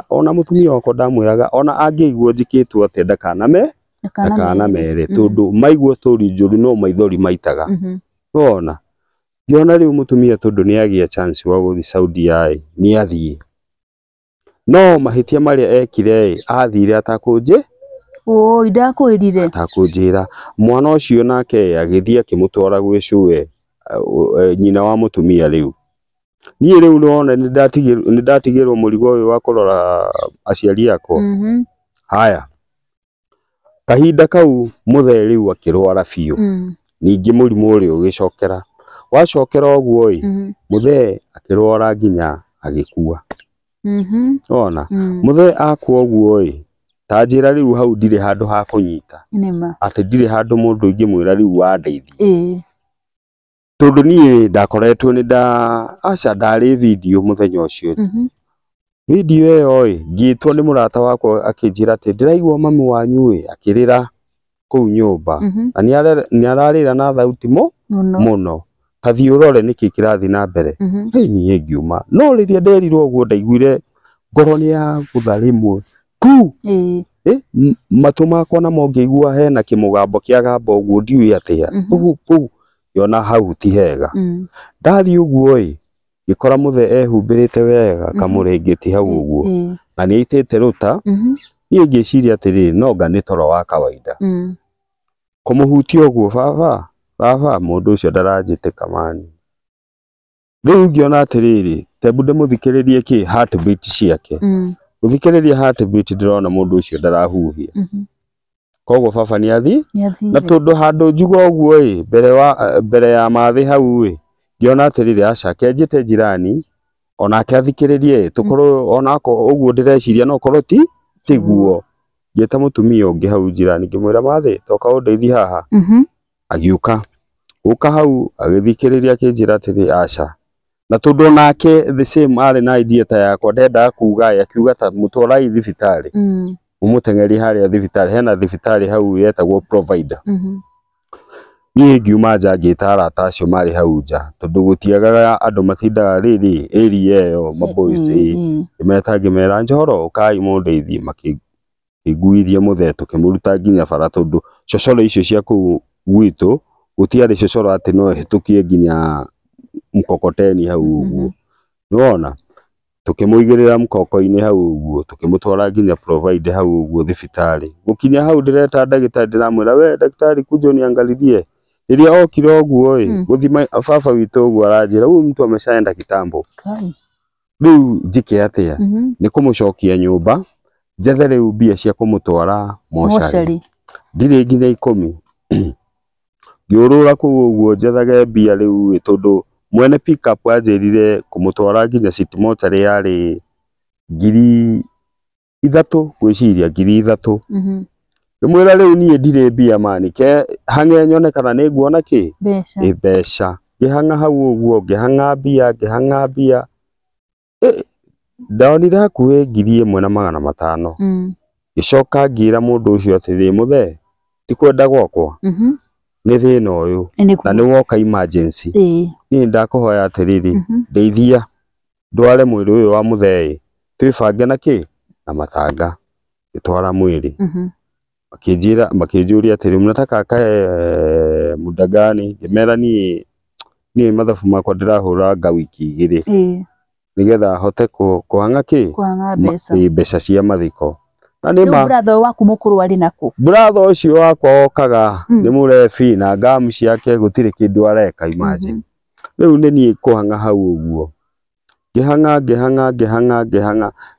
ona mutumia wako ndamwiraga ona angĩiguo njikitwo ate ndakana mere tondu maigua story njuru no maithori maitaga wona yona riu mutumia tondu ni agia chance wa guthi Saudi ni athie no mahitia maria ekire athire atakunjira mwana ucio nake agithia kimutwara gwi cuwe nyina wa mutumia riu ni riu nona ni ndatigirwo murigo uyu wa kurora aciari yako haya kahinda kau muthe riu akirwara biu ningi murimu uri ugicokera wacokera uguo muthe akirwara nginya agikua ona muthe akwa uguo tanjira riu hau ndire handu ha kunyita ati ndire handu mundu ingimwira riu wandeithie tondu ni ndakoretwo ni ndari video muthenya ucio video eyo ngitwo ni murata wakwa akinjira ati ndiraigwa mami wanyu akirira kuu nyumba na ni ararira na thauti muno tathi urore niki kirathi na mbere ni ngiuma no riria nderirwo uguo ndaiguire ngoro ni ya gutharimwo matu makwa na mongeigua hena kimugambo kia gamba uguo ndiui atia yona hau ti hega ndathi uguo gikora muthe ehumbirite wega kamurengeti hau uguo na ni aitete ruta ni ngiciria atiri noga ni toro wa kawaida kumuhutia uguo baba mundu ucio ndaranjite kamani riu ngiona atiriri tebu ndemuthikiririe ki heartbeat ciake uthikiririe heartbeat ndirona mundu ucio ndarahuhia koguo baba ni athi na tondu handu njugo uguo mbere ya mathi hau ngiona atiriri aca kenjite jirani onake athikiririe tukorwo onako uguo ndireciria no korwo tiguo ngita mutumia ungi hau jirani ngimwira mathi toka undeithie haha agiuka uka hau agithikiriria akinjira atiri aca na tondu onake the same ari na idea ta yakwa ndenda kuuga akiuga ta mutwarai thibitari umutengeri haria thibitari hena thibitari hau yetagwo provider ni ngiuma nja ngita arata acio mari hau nja tondu gutiagaga andu matindaga riri area eyo maboys imetangimera njoro ukai mundeithie makiguithia muthe tukimuruta nginya bara tondu cocoro icio cia kuu gwitu gutiari cocoro ati no hitukie nginya mkokoteni hau uguo niwona tukimuigirira mkoko-ini hau uguo tukimutwara nginya provide hau uguo thibitari gukinya hau ndireta ndagitari ndiramwira we daktari kuja niangalilie iria okire uguo guthima baba witu uguo aranjira huyu mtu ameshaenda kitambo riu njike atia ni kumucokia nyumba njethe riu mbia cia kumutwara mochari ndire nginya 10 ngiurura kuu uguo njethage mbia riu tondu mwene pick up anjirire kumutwara nginya city mochari yari 3,000 gwiciria 3,000 ngimwira riu nie ndire mbia mani ke hange nyone kana ni nguona ki mbeca ngihanga hau uguo ngihanga mbia ndonire hakuhĩ 1,500 gicoka ngira mundu ucio atiri muthe ti kwenda gwakwa ni thina uyu na ni woka emergency ni ndakuhoya atiriri ndeithia ndware mwiri uyu wa muthei twibange na ki na matanga gitwara mwiri makinjuria atiri mnataka kae muda gani ngimera ni mathabu makwa ndirahura nga wiki 2 nigetha hote kuhanga ki mbeca cia mathiko na ni ma brother waku mukuru ari naku brother ucio wakwa okaga ni murefi na ngamu ciake gutire kindu areka imagine riu ni ni kuhanga hau uguo ngihanga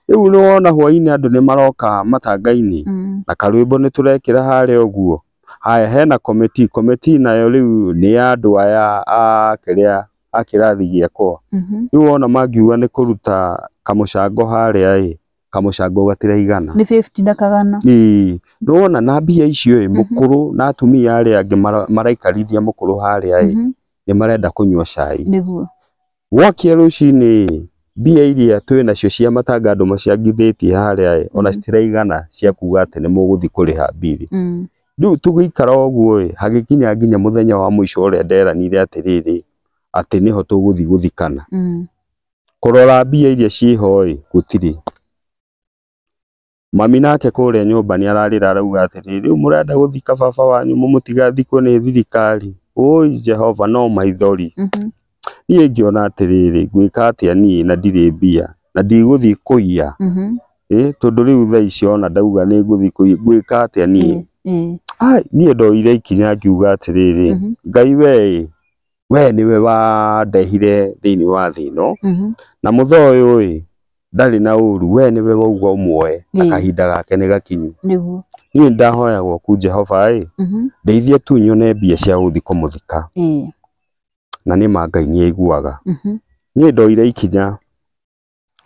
riu ni wona hwaini andu ni maroka matangaini na karwimbo ni turekira hare uguo haya hena committee nayo riu ni andu aya a kirathi giakwa riu wona mangiuga ni kuruta kamucango hare kamucango gatiraigana ni 50 ndakagana no wona na mbia icio mukuru na atumia aria angi maraikarithia mukuru haria ni marenda kunywa cai niguo wakia rucini mbia iria twina cio cia matanga andu maciangithitie haria ona citiraigana cia kuga ati ni muguthi kuriha bili riu tugikara uguo hagikinya nginya muthenya wa muico uria nderanire atiriri ati niho tuguthi guthikana kurora mbia iria ciho gutiri mami nake kuria nyumba ni ararira arauga atiriri riu murenda guthika baba wanyu mumutigathikwo ni thirikari oi Jehova no maithori nie ngiona atiriri gwika atia ni na ndire mbia na ndiguthi kuia tondu riu tha icio ona ndauga ni nguthi gwika atia ni ai nie ndoire ikinya ngiuga atiriri Ngai we niwe wandehire thiini wa thino na muthoyo ndari na uru we niwe wauga umwoe akahinda gake ni gakinyu niguo nie ndahoya gwaku Jehova ndeithie tu nyone mbia cia guthi kumuthika na ni Ngai ni aiguaga nie ndoire ikinya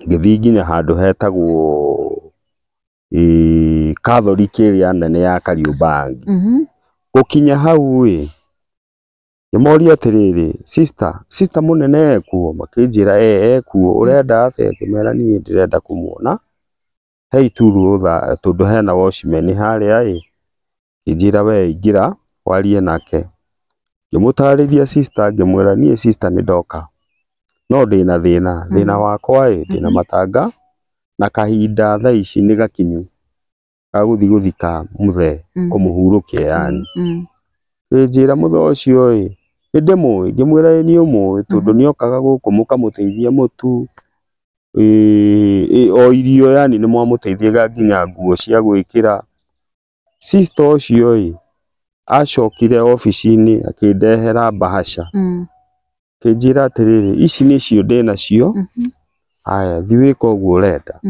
ngithi nginya handu hetagwo Catholic area nene ya Kariombangi gukinya hau Nimoria atiriri sister munene ekuo makinjira ekuo urenda atia kimera ni ndirenda kumuona hey turu tha tondu hena watchman haria kinjira we ingira warie nake ngimutariria sister ngimwira nie sister ni ndoka no ndina thina wakwa ndina matanga na kahinda tha ici ni gakinyu gaguthi guthika muthe kumuhurukia yani kinjira muthe ucio ndemwe ngimwira ni umwe tondu ni okaga guku mukamuteithia mutu o irio yani ni mwamuteithia nginya nguo cia gwikira sister ucio acokire ofici-ini akindehera bahasha kinjira atiriri ici nicio ndina cio aya thiwika uguo urenda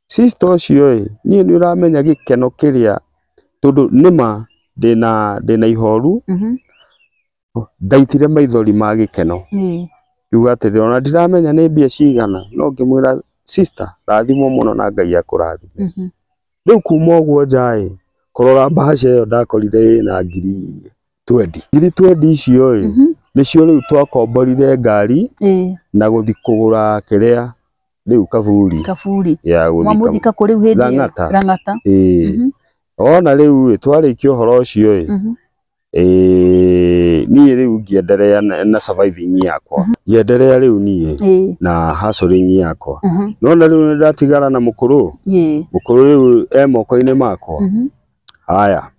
sister ucio ni uramenya gikeno kiria tondu nima ndina ihoru ndaitire maithori ma gikeno yuga atiriri ona ndiramenya ni mbia cigana no ngimwira sister rathimo muno na Ngai akurathime riu kuma uguo njai kurora bahasha iyo ndakorire na 20 icio nicio riu twakomborire ngari na guthi kugura kiria riu kaburi ya guthi mwamuthika kuri hindi Rang'ata ona riu twarikia uhoro ucio ni riu ngiendelea na surviving yakwa ngiendelea riu nie na hustling yakwa nona riu ndatigara na mukuru riu moko-ini makwa haya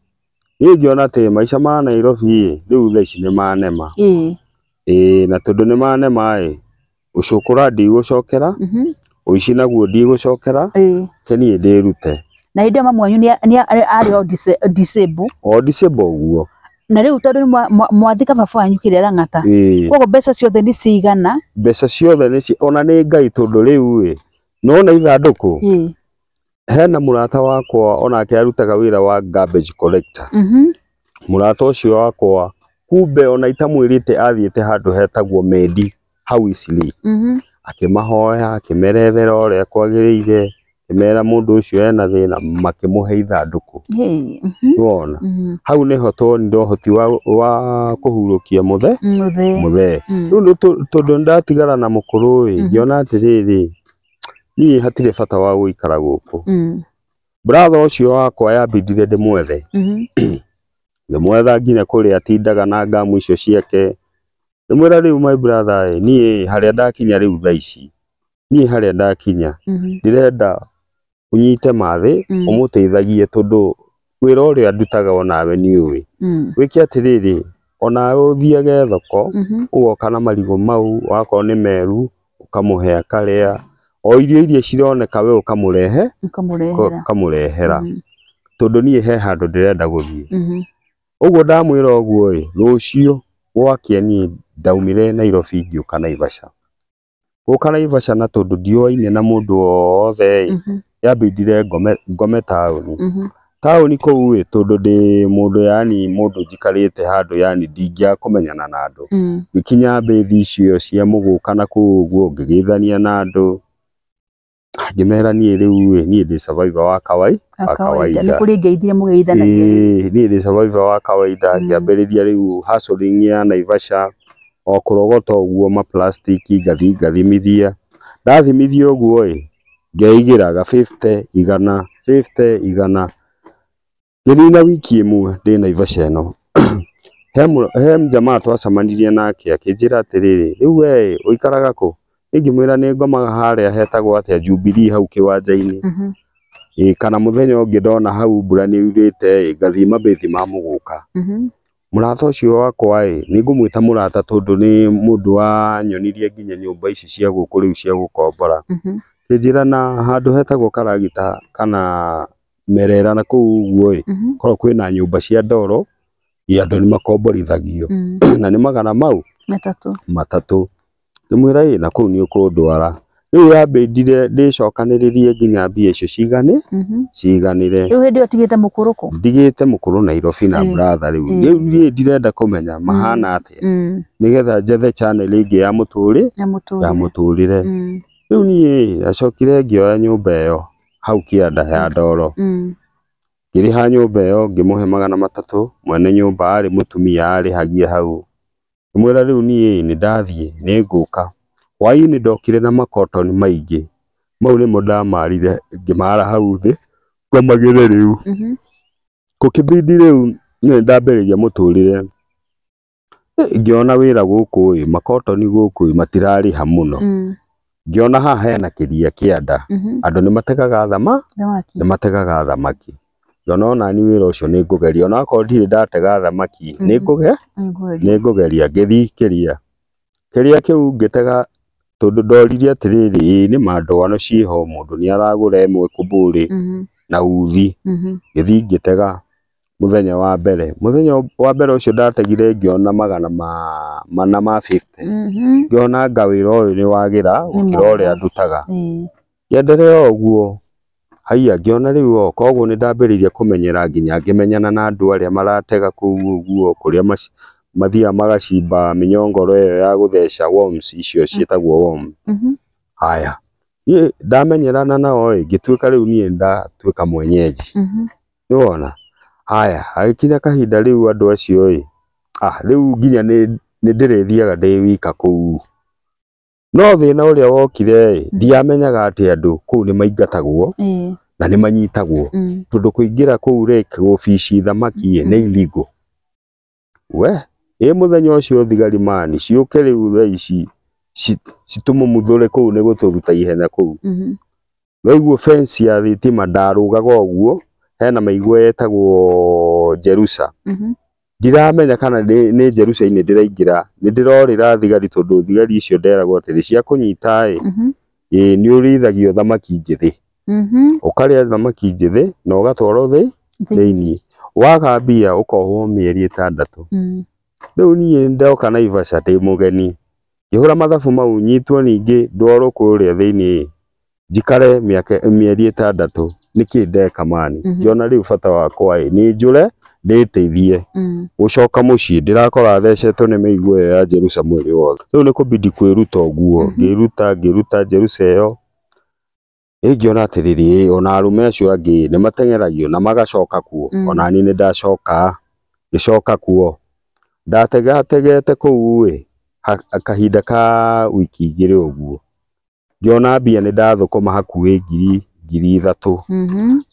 ni ngiona ati maisha ma Nairobi riu tha ici ni manema na tondu ni manema ucukura ndigucokera uici naguo ndigucokera kenie ndirute na hinde mama wanyu ni ari disable uguo na riu tondu mwathika baba wanyu kiria Rang'ata koguo mbeca ciothe ni cigana mbeca ciothe ni ona ni Ngai tondu riu nona ithanduku hena murata wakwa onake arutaga wira wa garbage collector murata ucio wakwa kumbe ona itamwirite athiete handu hetagwo Mendi hau Isili akimahoya akimerethera uria kwagiriire kimera mundu ucio ena thina makimuhe ithanduku wona hau niho tondu hoti wa kuhurukia muthe riu tondu ndatigara na mukuru ngiona atiriri ni hatire bata wa guikara guku brother ucio wakwa yambindire ndimwethe ndimwetha nginya kuria atindaga na ngamu icio ciake ndimwira riu my brother ni haria ndakinya riu thaa ici ni haria ndakinya ndirenda unyite mathi umuteithagie tondu wira uria ndutaga onawe ni uwi wiki atiriri onawe uthiage thoko ugoka na marigo mau wako ni meru ukamuhe akaria o irio cironeka we ukamurehera tondu ni he handu ndirenda guthie uguo ndamwira uguo rucio gwakia ni ndaumire Nairobi ngiuka Naivasha guka Naivasha na tondu ndioine na mundu othe yambindire ngome tauni kuu tondu ndi mundu yani mundu njikarite handu yani ndingia kumenyana na andu gikinya mbethi icio cia muguka na kuguo ngigithania na andu ngimera ni riu ni ndi survivor wa kawaida ni kuri ngeithire mugeithanagia ni ndi survivor wa kawaida ngiambiriria riu hustling ya Naivasha o kurogota uguo ma plastic ngathimithia ndathimithia uguo ngeigiraga 50 igana Nina wiki imwe ndi Naivasha eno hem jamaa twacamanirie nake akinjira atiriri riu we uikaraga ku ingimwira ni ngomaga haria hetagwo atia Jubilee hau kiwanja-ini kana muthenya ungi ndona hau mbura ni urite ngathii mabethi ma muguka murata ucio wakwa ni ngumwita murata tondu ni mundu wa nyonirie nginya nyumba ici cia guku riu cia gukombora kinjira na handu hetagwo Karagita kana Merera na kuu uguo korwo kwina nyumba cia ndoro andu ni makomborithagio na ni magana mau matatu ndimwira na kuu ni ukundwara riu yambindire ndicokaniririe nginya mbia icio ciganire riu hindi utigite mukuru ku ndigite mukuru Nairobi na brother riu ndirenda kumenya mahana atia nigetha njethe channel ingi ya muturire riu ni acokire ngioya nyumba iyo hau kianda ya ndoro ngiriha nyumba iyo ngimuhe magana 3 mwene nyumba ari mutumia ari hagia hau mwira riu ni ndathie ni nguka hwaini ndokire na makotoni maingi mau ni ndamarire ngimara hau thi ngomagire riu kukibindi riu ni ndambiriria muturire ngiona wira guku makotoni guku matirariha muno ngiona haha hena kiria kianda andu ni mategaga thamaki ngiona ni wira ucio ni ngugeria ona ko ndire ndatega thamaki ni ngugeria ngithi kiria kiu ngitega tondu ndoririe atiriri ni mandwano ciho mundu ni aragura imwe kuburi na uthi ngithi ngitega muthenya wa mbere ucio ndategire ngiona magana mana ma 50 ngiona ngawira uyu ni wagira gukira uria ndutaga yenderea uguo haiya ngiona riu koguo ni ndambiririe kumenyera nginya ngimenyana na andu aria maratega kuu uguo kuria mathia magacimba minyongoro iyo ya gutheca worms icio cietagwo worm haya ni ndamenyerana nao ngituika riu ni ndatuika mwenyeji niwona haya akinya kahinda riu andu acio riu nginya ni ndirithiaga ndi wika kuu no thina uria wokire ndiamenyaga ati andu kuu ni maingatagwo na ni manyitagwo tondu kuingira kuu ofici thamaki ni illegal we muthenya ucio thigari mani ciuke riu thaa ici citumumuthure kuu ni guturuta ihenya kuu Waiguo fence ya thitima ndarugaga uguo hena maigwa yetagwo Jerusa ndiramenya kana ni Jerusa ini ndiraingira ni ndirorira thigari tondu thigari icio nderagwo atiri cia kunyita ni urithagio thamaki njithi ukaria thamaki njithi na ugatwaro thiini wagambia ukohwo mieri 6 riu ni ndoka Naivasha ndi mugeni ngihura mathabu mau nyitwo ningi ndwaro kuria thiini njikare mieri 6 niki ndeka mani ngiona riu bata wakwa ni njure nditeithie gucoka mucii ndirakora thecetwo ni miigwa ya Jerusa mweri wothe riu ni kubidi kwiruta uguo ngiruta Jerusa iyo ngiona atiriri ona arume acio angi ni matengeragio na magacoka kuo ona ni ndacoka gicoka kuo ndategete kuu akahinda ka wiki igiri uguo ngiona mbia nĩ ndathũkũma hakuhĩ ngiri 3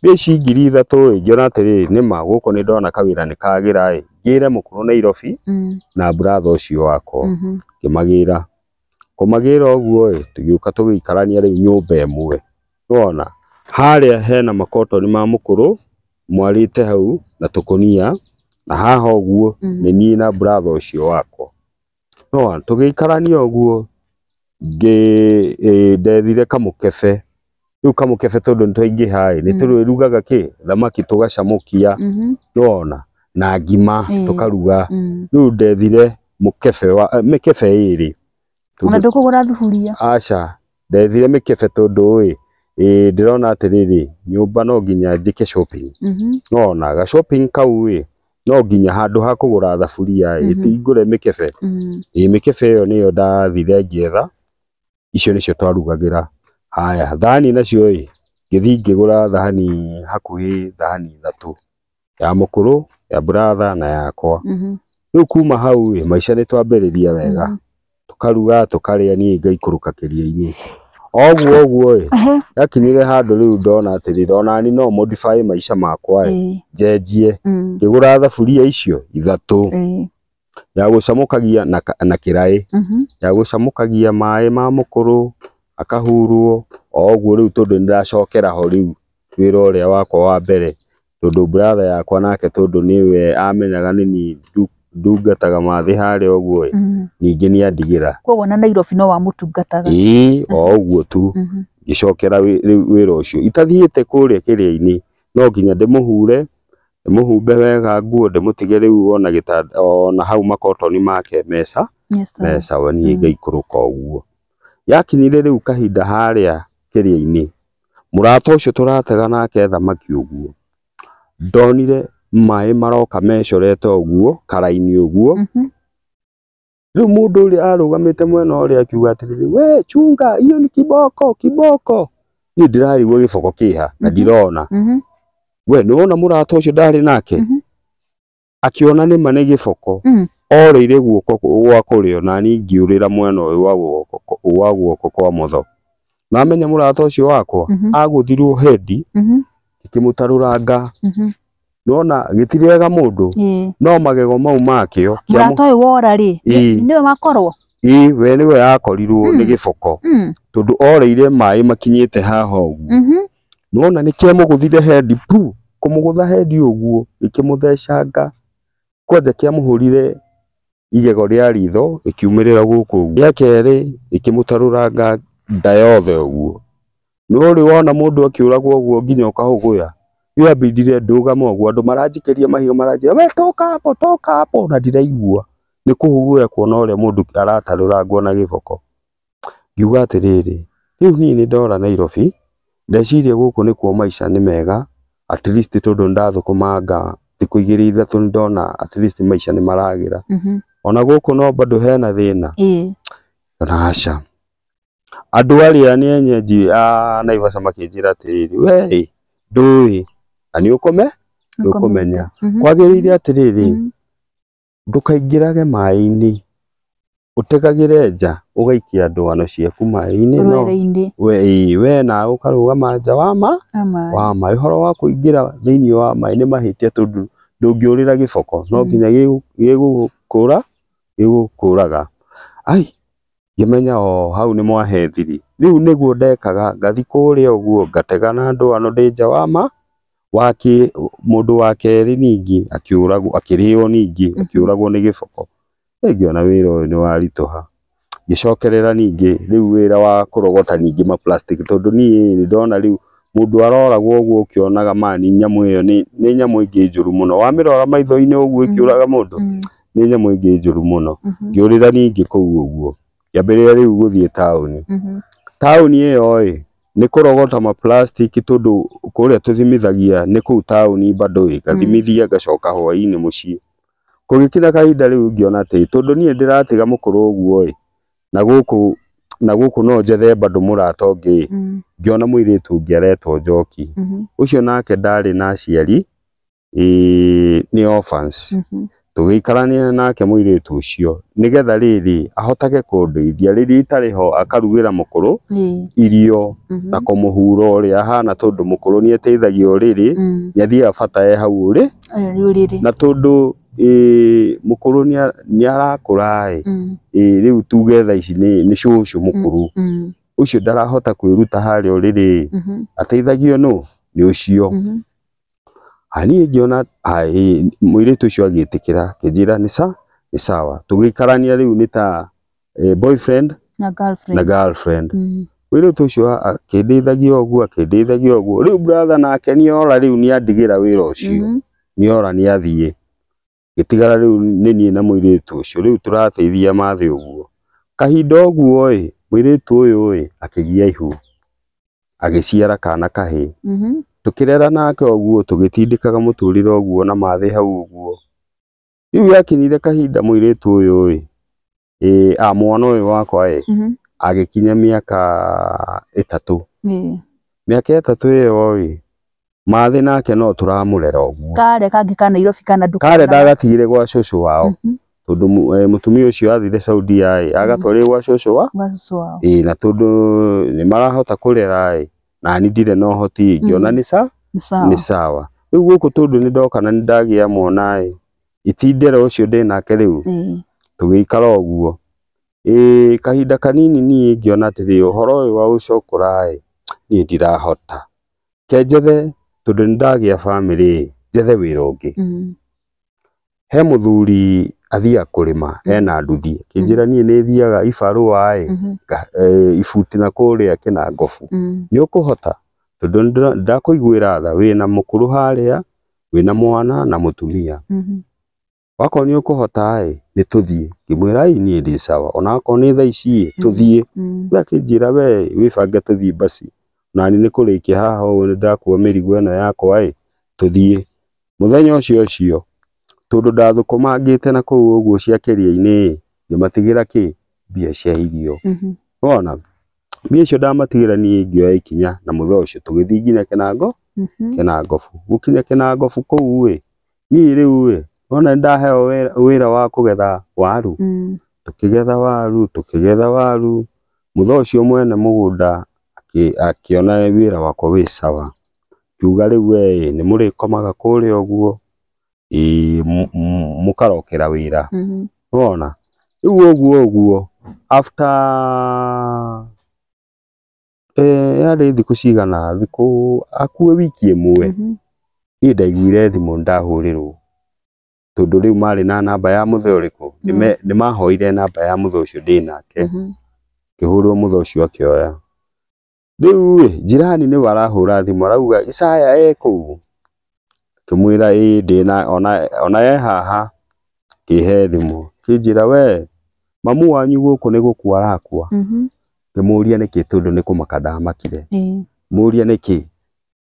mbia ici ngiri 3 ngiona atĩrĩrĩ nĩma gũkũ nĩ ndona kawĩra nĩ kagĩra ngĩre mũkũrũ Nairobi na brother ũcio wakwa ngĩmagĩra kũmagĩra ũguo tũgĩũka tũgĩikarania rĩu nyũmba ĩmwe wona harĩa hena makotoni ma mũkũrũ mwarĩte hau na tũkũnia na haha ũguo nĩ niĩ na brother ũcio wakwa no tũgĩikarania ũguo ndethire kamũkebe rĩu kamũkebe tondũ nĩ twaingĩha nĩ tũrĩrugaga thamaki tũgacamũkia wona na ngima tũkaruga rĩu ndethire mĩkebe ĩrĩ ona ndũkũgũra thuburia aca ndethire mĩkebe tondũ ndĩrona atĩrĩrĩ nyũmba no nginya njĩke shopping wona ga shopping kau no nginya handũ ha kũgũra thaburia ngũre mĩkebe mĩkebe ĩyo nĩyo ndathire ngĩetha icio nĩcio twarugagĩra haya thani nacio ngĩthiĩ ngĩgũra thani hakuhĩ thani 3 ya mũkũrũ ya brother na yakwa rĩu kuma hau maica nĩ twambĩrĩria wega tũkaruga tũkarĩa niĩ ngaikũrũka kĩria-inĩ oguo yakinyire handũ rĩu ndona atĩrĩrĩ ona ni no modify maica makwa njenjie ngĩgũra thaburia icio 3 ya gũcamũkagia na kĩraĩ ya gũcamũkagia maĩ ma mũkũrũ akahurwo oguo rĩu tondũ nĩndacokera ho rĩu wĩra ũrĩa wakwa wa mbere tondũ brother yakwa nake tondũ nĩwe amenyaga nĩ ndungataga mathĩ harĩa ũguo ningĩ nĩ andigĩra koguo na Nairobi no wamũtungataga oguo tu ngĩcokera wĩra ũcio itathiĩte kũrĩa kĩrĩa-inĩ no nginya ndĩmũhumbe wega nguo ndĩmũtige rĩu ona gĩtanda ona hau makotoni make meca niĩ ngaikũrũka ũguo yakinyire rĩu kahinda harĩa kĩrĩa-inĩ mũrata ũcio tũratega nake thamaki ũguo ndonire maĩ maroka mecorete ũguo karaini ũguo rĩu mũndũ ũrĩa arũgamĩte mwena ũrĩa akiuga atĩrĩrĩ we chunga hiyo ni kiboko niĩ ndĩrarigwo gĩboko kĩha na ndirona we nĩwona mũrata ũcio ndarĩ nake akiona nĩma nĩ gĩboko orĩire guoko gwa kũrĩo na niĩ ngĩũrĩra mwena ũyũ wa guoko kwa motho namenya mũrata ũcio wakwa agũthirwo hendi ikĩmũtarũranga nona gĩtirega mũndũ no magego mau makĩo mũrata ũyũ wora nĩwe wakorwo we nĩwe yakorirwo nĩ gĩboko tondũ orĩire maĩ makinyĩte haha ũguo nona nĩkĩamũgũthire hendi kũmũgũtha hendi ũguo ikĩmũthecanga kwanja kĩamũhũrire igego rĩa ritho ikiumĩrĩra gũkũ ũguo ya kerĩ ikĩmũtarũranga nda yothe ũguo no rĩ wona mũndũ akĩũragwo ũguo nginya ũkahũgũya yabindire ndũgama ũguo andũ maranjikĩria mahiũ maranjĩra we toka hapo na ndiraigua nĩ kũhũgũya kuona ũrĩa mũndũ aratarũrangwo na gĩboko ngiuga atĩrĩrĩ rĩu niĩ nĩ ndora Nairobi ndeciria gũkũ nĩkuo maica nĩ mega at least tondũ ndathũkũmanga thikũ 2-3 ndona at least maica nĩ maragĩra ona gũkũ no bado hena thĩna aca andũ arĩa nĩ enyenji a Naivasha makĩnjĩra atĩrĩrĩ we ndũĩ na nĩ ũkũmenya kwagĩrĩire atĩrĩrĩ ndũkaingĩrage maĩ-inĩ ũtegagĩre nja ũgaikia ndwano ciaku maĩ-inĩ no we na ũkarũgama nja wa maĩ ũhoro wa kũingĩra thĩinĩ wa maĩ nĩ mahĩtia tondũ ndũngĩũrĩra gĩboko no nginya gĩgũkũraga ngĩmenya hau nĩ mwahethiri rĩu nĩguo ndekaga ngathi kũrĩa ũguo ngatega na ndwano ndĩ nja wa mũndũ wa kerĩ ningĩ akĩrĩo ningĩ akĩũragwo nĩ gĩboko ngĩona wĩra ũyũ nĩ waritũha ngĩcokerera ningĩ rĩu wĩra wa kũrogota ningĩ ma plastic tondũ niĩ nĩ ndona rĩu mũndũ aroragwo ũguo ũkĩonaga mani nyamũ ĩyo nĩ nyamũ ĩngĩ njũru mũno wamĩrora maitho-inĩ ũguo ĩkĩũraga mũndũ nĩ nyamũ ĩngĩ njũru mũno ngĩũrĩra ningĩ kũu ũguo ngĩambĩrĩria rĩu gũthiĩ taũni ĩyo nĩ kũrogota ma plastic tondũ kũrĩa tũthimithagia nĩ kũu taũni bado ngathimithia ngacoka hwaĩ-inĩ mũciĩ kũgĩkinya kahinda rĩu ngĩona atĩ tondũ niĩ ndĩratiga mũkũrũ ũguo na gũkũ no njethe bado mũrata ũngĩ ngĩona mũirĩtu ũngĩ aretwo Njoki ũcio nake ndarĩ na aciari nĩ orphans tugiikarania nake muiritu ucio nigetha riri ahotage kundeithia riri itariho akarugira mukuru irio na kumuhura uria hana tondu mukuru ni eteithagio riri ni athia bata e hau uri na tondu mukuru ni arakura riu tuge tha ici ni cucu mukuru ucio ndarahota kwiruta hari uriri ateithagio no ni ucio ani ngiona muiritu ucio agitikira kinjira ni sawa tugiikarania riu ni ta boyfriend na girlfriend muiritu ucio akindeithagio oguo riu brother nake ni ora riu ni andigira wira ucio ni ora ni athie gitigara riu ni nie na muiritu ucio riu turateithia mathe uguo kahinda uguo muiritu uyu akigia ihu agiciara kana kahi tukirera nake oguo tugitindikaga muturire oguo na mathe hau uguo riu yakinyire kahinda muiritu uyu mwana uyu wakwa agikinya miaka 3 miaka 3 iyo mathe nake no turamurera oguo kare kangi kana Nairobi kana duka kare ndagatigire gwa cucu wao tondu mutumia ucio athire Saudi agatwarire gwa cucu wao na tondu ni marahota kurera na ni ndire no hoti ngiona ni sawa riu guku tondu ni ndoka na ni ndagia mwana itindera ucio ndinake riu tugiikara oguo kahinda kanini ni ngiona atiri uhoro uyu wa ucokura ni ndirahota kenjethe tondu ni ndagia family njethe wira ungi he muthuri athia kurima ena nduthi kinjira ni thiaga ibarua ifuti na kuria kina ngofu ni ukuhota tondu ndakuiguira tha wina mukuru haria wina mwana na mutumia wako ni ukuhota ni tuthie ngimwira ni ndi sawa onako ni tha ici tuthie kinjira we wibange tuthie basi nani ni kurikia haha ni ndakuwa mirigo eno yakwa tuthie muthenya ucio tondu ndathukumangite na kuu uguo cia kiria-ini ngimatigira mbia cia irio wona mbia icio ndamatigira ni ngioya ikinya na muthe ucio tugithii nginya Kinangofu gukinya Kinangofu kuu ni riu wona ndaheo wira wa kugetha waru tukigetha waru muthe ucio mwene mugunda akiona wira wakwa wi sawa kiuga riu ni murikomaga kuria uguo mukarokera wira wona riu uguo after yari thiku cigana thiku akue wiki imwe ni ndaiguire thimu ndahurirwo tondu riu mari na namba ya muthe uriku ni mahoire namba ya muthe ucio ndinake kihurwo muthe ucio akioya riu jirani ni warahura thimu arauga Isaya kuu kimwira ndina ona haha kihe thimu kinjira we mamu wanyu guku ni gukua arakua ngimuria niki tondu ni kumaka ndamakire muria niki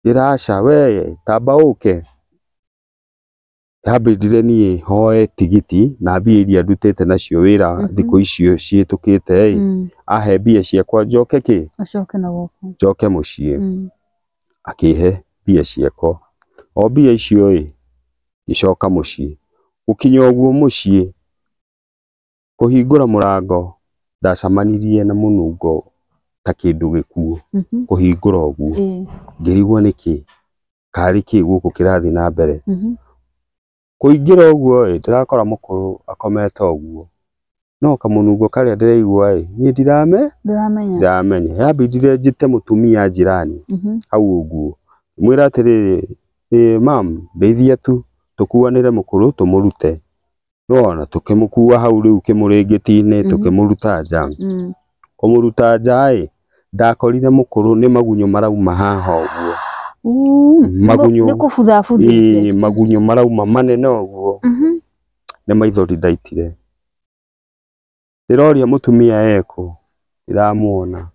iraca we tamba uke yambindire ni hoe tigiti na mbia iria ndutete nacio wira thiku icio cietukite ahe mbia ciakwa njoke acoke na guku njoke mucii akihe mbia ciakwa o mbia icio icoka mucii gukinya uguo mucii kuhingura murango ndacamanirie na munungo ta kindu gikuo kuhingura uguo ngirigwo niki kari ki guku kirathi na mbere kuingira uguo ndirakora mukuru akomete uguo no kamunungo karia ndiraigua ni ndiramenya yambindire njite mutumia jirani hau uguo mwira atiriri mam ndeithia tu tukuanire mukuru tumurute nona tukimukua hau riu kimuringitine tukimuruta nja kumuruta nja ndakorire mukuru ni magunyo marauma haha uguo magunyo ni kufuthafuthite magunyo marauma manene uguo ni maithori ndaitire ndiroria mutumia eko ndiramuona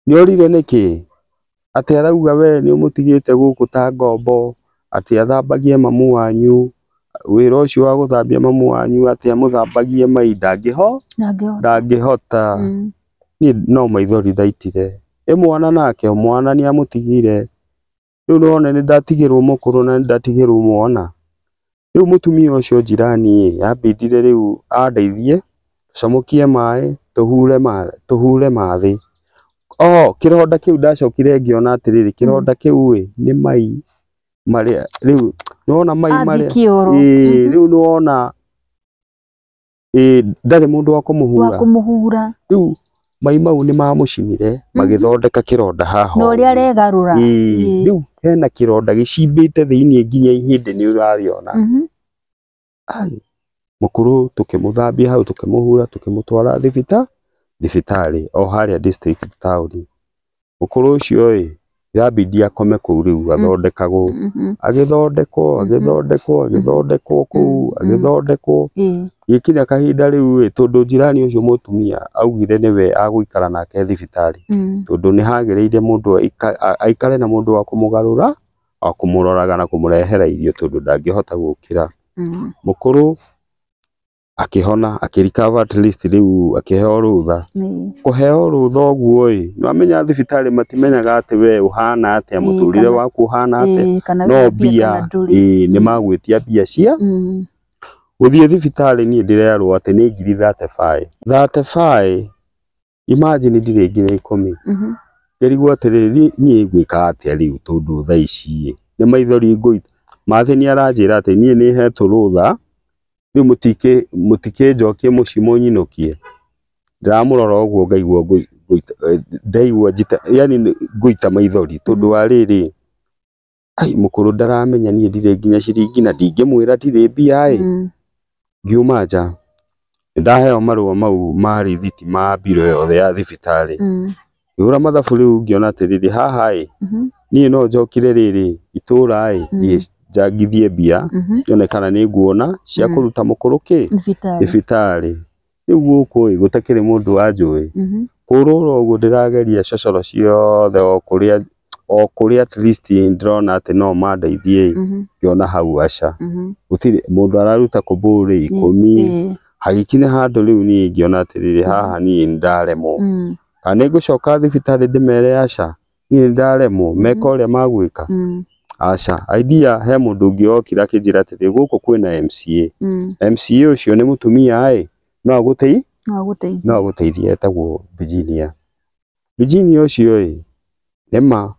niorire niki ati arauga we ni umutigite guku ta ngombo ati athambagie mamu wanyu wira ucio wa guthambia mamu wanyu ati amuthambagie mai ndangihota ni no maithori ndaitire mwana nake mwana ni amutigire riu none ni ndatigirwo mukuru na ndatigirwo mwana riu mutumia ucio njirani yambindire riu andeithie tucamukie mai tuhure mathi. Kironda kiu ndacokire ngiona atiriri kironda kiu ni mai maria riu nona mai maria riu nona ndari mundu wa kumuhura riu mai mau ni mamucinire magithondeka kironda haha no ria regarura riu hena kironda gicimbite thiini nginya ihindi ni urariona. Mukuru tukimuthambia hau tukimuhura tukimutwara thibitari o haria district town. Mukuru ucio yabidi akome kuu riu athondekagwo agithondekwo kuu agithondekwo gikinya kahinda riu tondu njirani ucio mutumia augire niwe aguikara nake thibitari tondu ni hagiriire mundu aikare na mundu wa kumugarura wa kumuroraga na kumurehera irio tondu ndangihota gukira. Mukuru akihona akirikava at least riu akiheo rutha kuheo rutha uguo no amenya thibitari matimenyaga ati we uhana atia muturire waku uhana atia no bia ni magwitia bia cia uthie thibitari ni ndirerwo ati ni ngiri 35 imagine ndire nginya 10 ngerigwo atiriri ni gwika atia riu tondu thaa ici ni maithori nguita mathi ni aranjira ati ni hetwo rutha riu mutike njokie muci munyinukie ndiramurora uguo ngaigua ndaigua njita yani nguita maithori tondu wa riri mukuru ndaramenya ni ndire nginya ciringi na ndingimwira ndire mbia ngiuma nja ndaheo marua mau ma rithiti ma biro yothe ya thibitari ngĩhũra mathabu riu ngiona atiriri haha ni no njokire riri itura njangithie mbia yone kana ni nguona cia kuruta mukuru thibitari riu guku gutakiri mundu anjui kurura uguo ndirageria cocoro ciothe o kuria at least ndirona ati no mandeithie ngiona hau aca gutiri mundu araruta kuburi 10 hagikinya handu riu ni ngiona atiriri haha ni ndaremwo kana ngucoka thibitari ndimere aca ni ndaremwo meka uria magwika aca idea he mundu ungi okira kinjira ati guku kwina MCA ucio ni mutumia no aguteithie etagwo Virginia ucio nema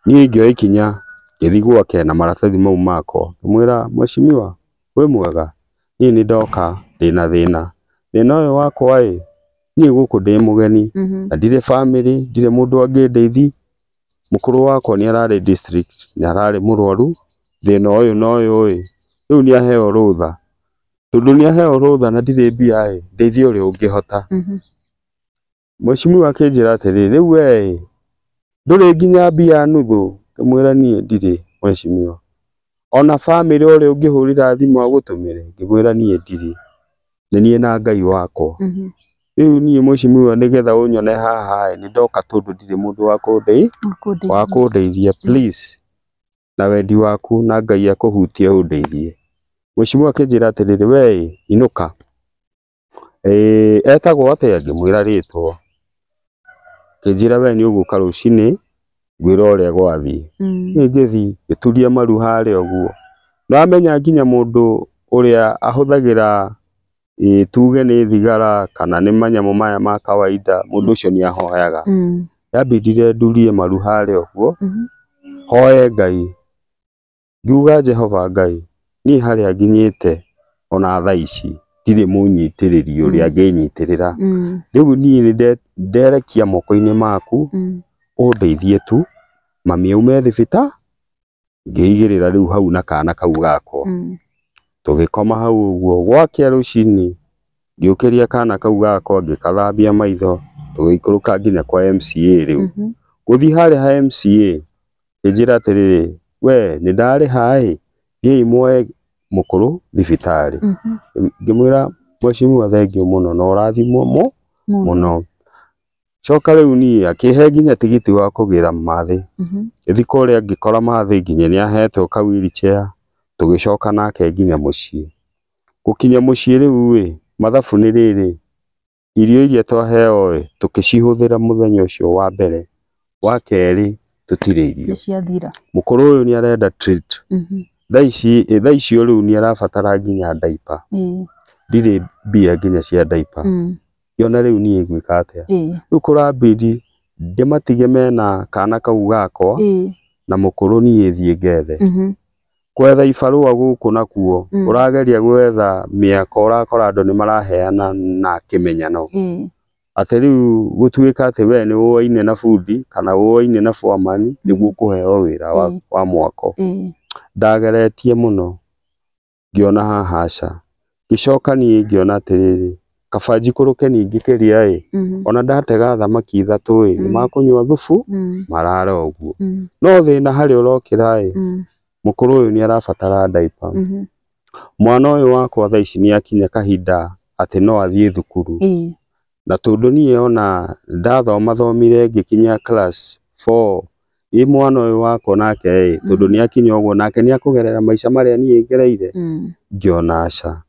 ni ngioya ikinya ngithi gwake na maratathi mau mako mwira mweshimiwa we mwega ni ndoka ndina thina uyu wakwa ni guku ndi mugeni na ndire family ndire mundu angindeithi mukuru wakwa ni arari district ni arari murwaru thina uyu no uyu riu ni aheo rutha tondu ni aheo rutha na ndire mbia ndeithio uri ungihota mweshimiwa akinjira atiri riu we nduri nginya mbia nuthu ngimwira ni ndire mweshimiwa ona family uri ungihurira thimu agutumire ngimwira ni ndire ni na Ngai wakwa riu ni mweshimiwa nigetha unyone haha ni ndoka tondu ndire mundu wa kundeithia please na wendi waku na Ngai akuhutie undeithie. Mweshimiwa akinjira atiriri we inuka etagwo atia ngimwira ritwo kinjira we ni uguka rucini ngwira uria gwathie ngithi gituria maru haria uguo no amenya nginya mundu uria ahuthagira tuge ni thigara kana ni manyamu maya ma kawaida mundu ucio ni ahoyaga yabidire ndurie maru haria uguo hoye Ngai ngiuga Jehova Ngai ni haria nginyite ona thaa ici ndire munyitiriri uria nginyitirira riu ni nderekia moko-ini maku undeithie tu mami aume thibita ngĩigĩrĩra riu hau na kana kau gakwa tugikoma hau uguo gwakia rucini ngiukiria kana kau gakwa ngikathambia maitho tugikuruka nginya kwa MCA riu guthi haria ha MCA njira atiriri we ni ndari hai thii mwe mukuru thibitari ngimwira mweshimiwa thengio muno na urathimwo muno coka riu ni akihe nginya tigiti wa kugira mathi ithiko uria ngikora mathi nginya ni ahetwo ka wheelchair tugicoka nake nginya mucii gukinya mucii riu mathabu ni riri irio iria twaheo tukicihuthira muthenya ucio wa mbere wa keri tutire irio ciathira mukuru uyu ni arenda treat thaa ici riu ni arabatara nginya diaper ndire mbia nginya cia diaper yona riu ni igwika atia riu kurabidi ndimatige mena kana kau gakwa na mukuru ni ithie ngethe kwetha ibarua guku nakuo urageria gwetha miaka urakora andu ni maraheana na kimenyano ati riu gutuika ati we ni woine na fundi kana woine na foreman niguo kuheo wira wa mwako ndageretie muno ngiona hahaca gicoka ni ngiona atiriri kabanji kuruke ningi kiria ona ndatega thamaki 3 ni makunywa thufu marara uguo no thina hari urokira mukuru uyu ni arabatara diaper mwana uyu wakwa thaa ici ni akinya kahinda ati no athie thukuru na tondu ni ona thomire ngikinya class 4 mwana uyu wakwa nake tondu ni akinya uguo nake ni akugerera maisha maria ni ngereire ngiona aca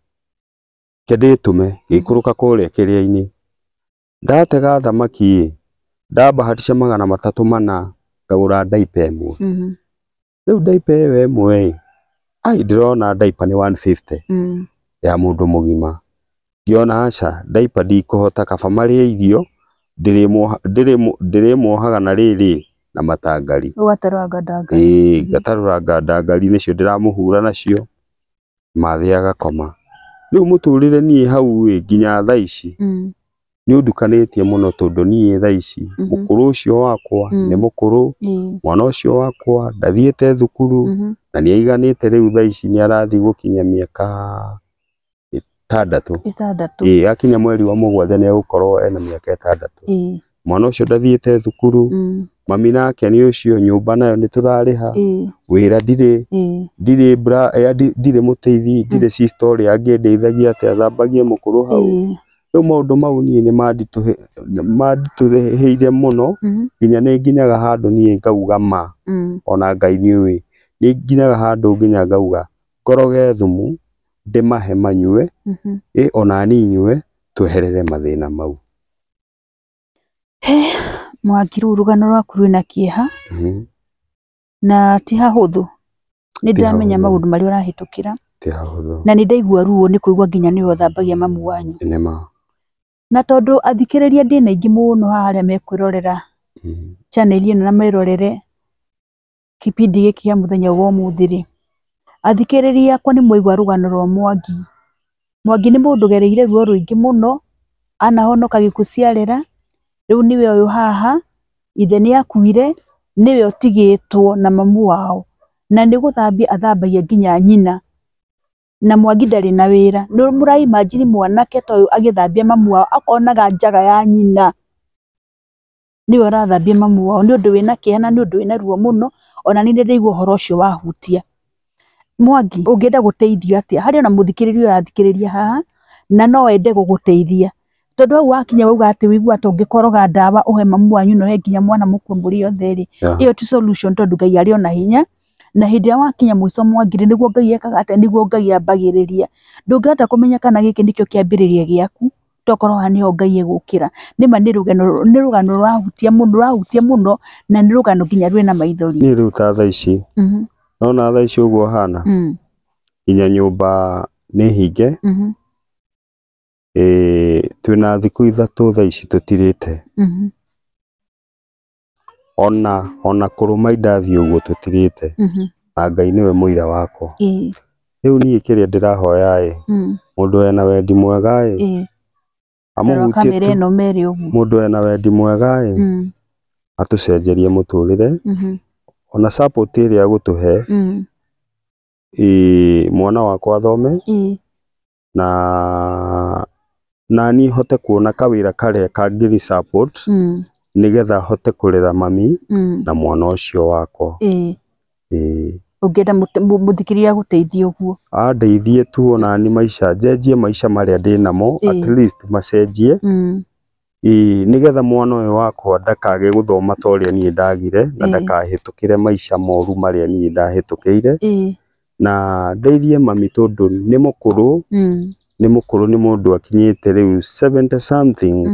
keditume gikuruka kuria kiria-ini ndatega thamaki ndabahatisha 300 ngagura diaper imwe riu diaper iyo imwe ndirona diaper ni 150 ya mundu mugima ngiona aca diaper ndikuhota kaba maria irio ndirimwohaga na riri na matangari ugataranga ndangari gataranga ndangari nicio ndiramuhura nacio mathiaga koma riu muturire ni hau nginya thaa ici ni undukanitie muno tondu ni thaa ici mukuru ucio wakwa ni mukuru mwana ucio wakwa ndathiete thukuru na ni aiganite riu thaa ici ni arathi gukinya miaka 6 akinya mweri wa 7 ni agukorwo ena miaka 6 mwana ucio ndathiete thukuru mami nake ni ucio nyumba nayo ni turariha wira ndire muteithi ndire story angendeithagia ati athambagie mukuru hau riu maundu mau ni mandituheire muno nginya ni nginyaga handu ni ngauga ma ona Ngai ni uwi ni nginyaga handu nginya ngauga ngoroge thumu ndimahe manyue ona ni nyue tweherere mathina mau Mwangi rugano rwaku rwina kieha na ti hahuthu ni ndamenya maundu mari urahitukira ti hahuthu na ni ndaigua ruo ni kuigua nginya ni uthambagia mamu wanyu nema na tondu athikiriria ndina ingi muno haria mekwirorera channel ino na mairorere kipindi giki kia muthenya wa umuthiri athikiriria akwa ni mwaigua rugano rwa Mwangi ni mundu gereire ruo ruingi muno anahonoka gikuciarira riu niwe uyu haha ithe ni akuire niwe utigitwo na mamu wao na ni guthambia athambagia nginya nyina na Mwangi ndari na wira ni murai imagine mwanake to uyu agithambia mamu wao akonaga njaga ya nyina niwe arathambia mamu wao ni undu wina kiana ni undu wina ruo muno ona ni ndirigwo horo ucio wahutia Mwangi ungienda guteithio atia hari ona muthikiririo arathikiriria haha na no ende guguteithia tondu au wakinya wauga ati wigua tungikoroga ndawa uhe mamu wanyu no he nginya mwana mukwe mburi yothe ri iyo ti solution tondu Ngai ari ona hinya na hindi ya wakinya mwico Mwangi niguo Ngai ekaga ati niguo Ngai ambagiriria ndungihota kumenya kana giki nikio kiambiriria giaku tokorwo hani ho Ngai egukira nima ni rugano rwahutia muno na ni rugano nginya rwina maithori ni riu ta thaa ici nona thaa ici uguo hana inya nyumba ni hinge twina thiku 3 thaa ici tutirite ona kuruma indathie uguo tutirite na Ngai niwe muira wakwa riu nie kiria ndirahoya mundu ena wendi mwega amuhutie mundu ena wendi mwega atucenjerie muturire ona support iria agutuhe mwana wakwa athome na ni hote kuona kawira karia kangiri support nigetha hote kurera mami na mwana ucio wakwa ungenda muthikiria guteithia uguo andeithie tu ona ni maisha njenjie maisha maria ndinamo at least macenjie nigetha mwana uyu wakwa ndakage guthoma toria ni ndagire na ndakahitukire maisha moru maria ni ndahitukire na ndeithie mami tondu ni mukuru ni mundu akinyite riu 70 something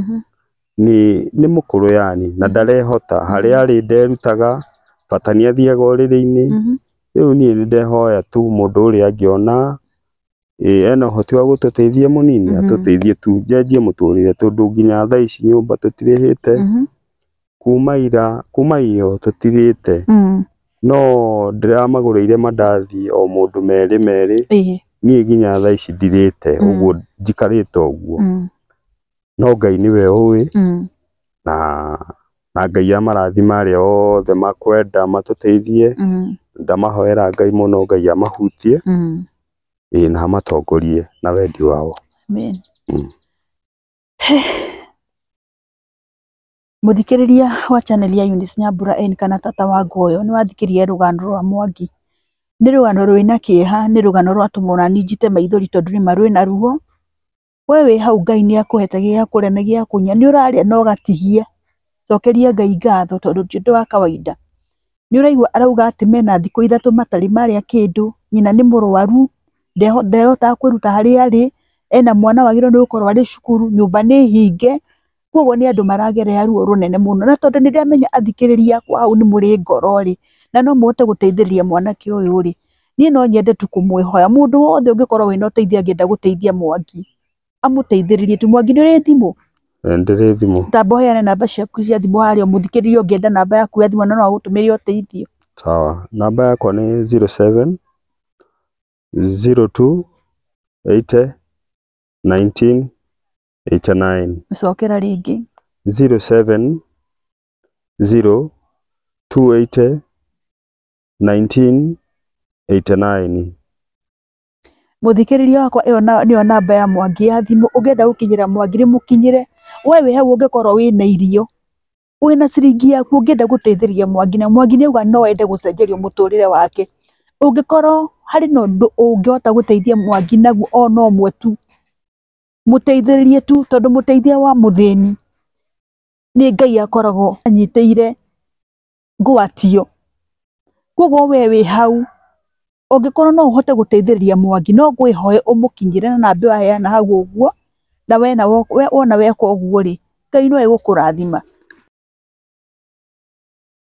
ni mukuru yani na ndarehota haria ari nderutaga batania thiaga uriri-ini riu nie ndehoya tu mundu uri angiona ena hoti wa gututeithia munini atuteithie tu njenjie muturire tondu nginya thaa ici nyumba tutirihite kuma iyo tutirite no ndiramagurire mandathi o mundu meri nie nginya thaa ici ndirite uguo njikarite uguo no Ngai niwe uwi na Ngai amarathima aria othe makwenda matuteithie ndamahoera Ngai muno Ngai amahutie na amatongorie na wendi wao. Amen. Muthikiriria wa channel ya Eunice Nyambura N kana tata wa Ngoyo ni wathikirie rugano rwa Mwangi. Ni rugano rwina kieha, ni rugano rwatumona ninjite maithori tondu ni marui na ruo. Wewe hau Ngai ni akuhetagia kuria na gia kunya ni uraria no gatigie. Cokeria Ngai ngatho tondu ti undu wa kawaida. Ni uraigua arauga ati mena thiku 3 matari maria kindu, nyina ni murwaru, nderota kwiruta hari ari, ena mwana wagiro ni gukorwo ari cukuru, nyumba ni hinge, koguo ni andu maragerea ruo runene muno. Na tondu ndiramenya athikiriria kwa hau ni muri ngoro ri, na no muhote guteithĩrĩria mwanake uyu ri, ni no nyende tu kumwihoya mundu wothe ungikorwo wina uteithia angienda guteithia Mwangi amuteithĩrĩrie tu. Mwangi ni uri thimu? Ndire thimu. Tamba heana namba ciaku cia thimu haria muthikiriria ungienda namba yaku ya thimu na no agutumire uteithio. Sawa, namba yakwa ni 07 02 80 19 89. Cokera ringi 07 02 80 19 89. Muthikiriria wakwa iyo niyo namba ya Mwangi ya thimu. Ungienda gukinyira Mwangi ri mukinyire. Wewe hau ungikorwo wina irio, wina ciringi yaku ungienda guteithĩrĩria Mwangi, na Mwangi ni uga no ende gucenjerio muturire wake, ungikorwo hari no ndu ungihota guteithia Mwangi naguo o no mwe tu, muteithĩrĩrie tu tondu muteithia wa muthini ni Ngai akoragwo anyiteire ngwatio. Koguo wewe hau ungikorwo no uhote guteithĩrĩria Mwangi, no ngwihoe umukinyire na namba ya heana hau uguo, na wona weka uguo ri, Ngai no egukurathima.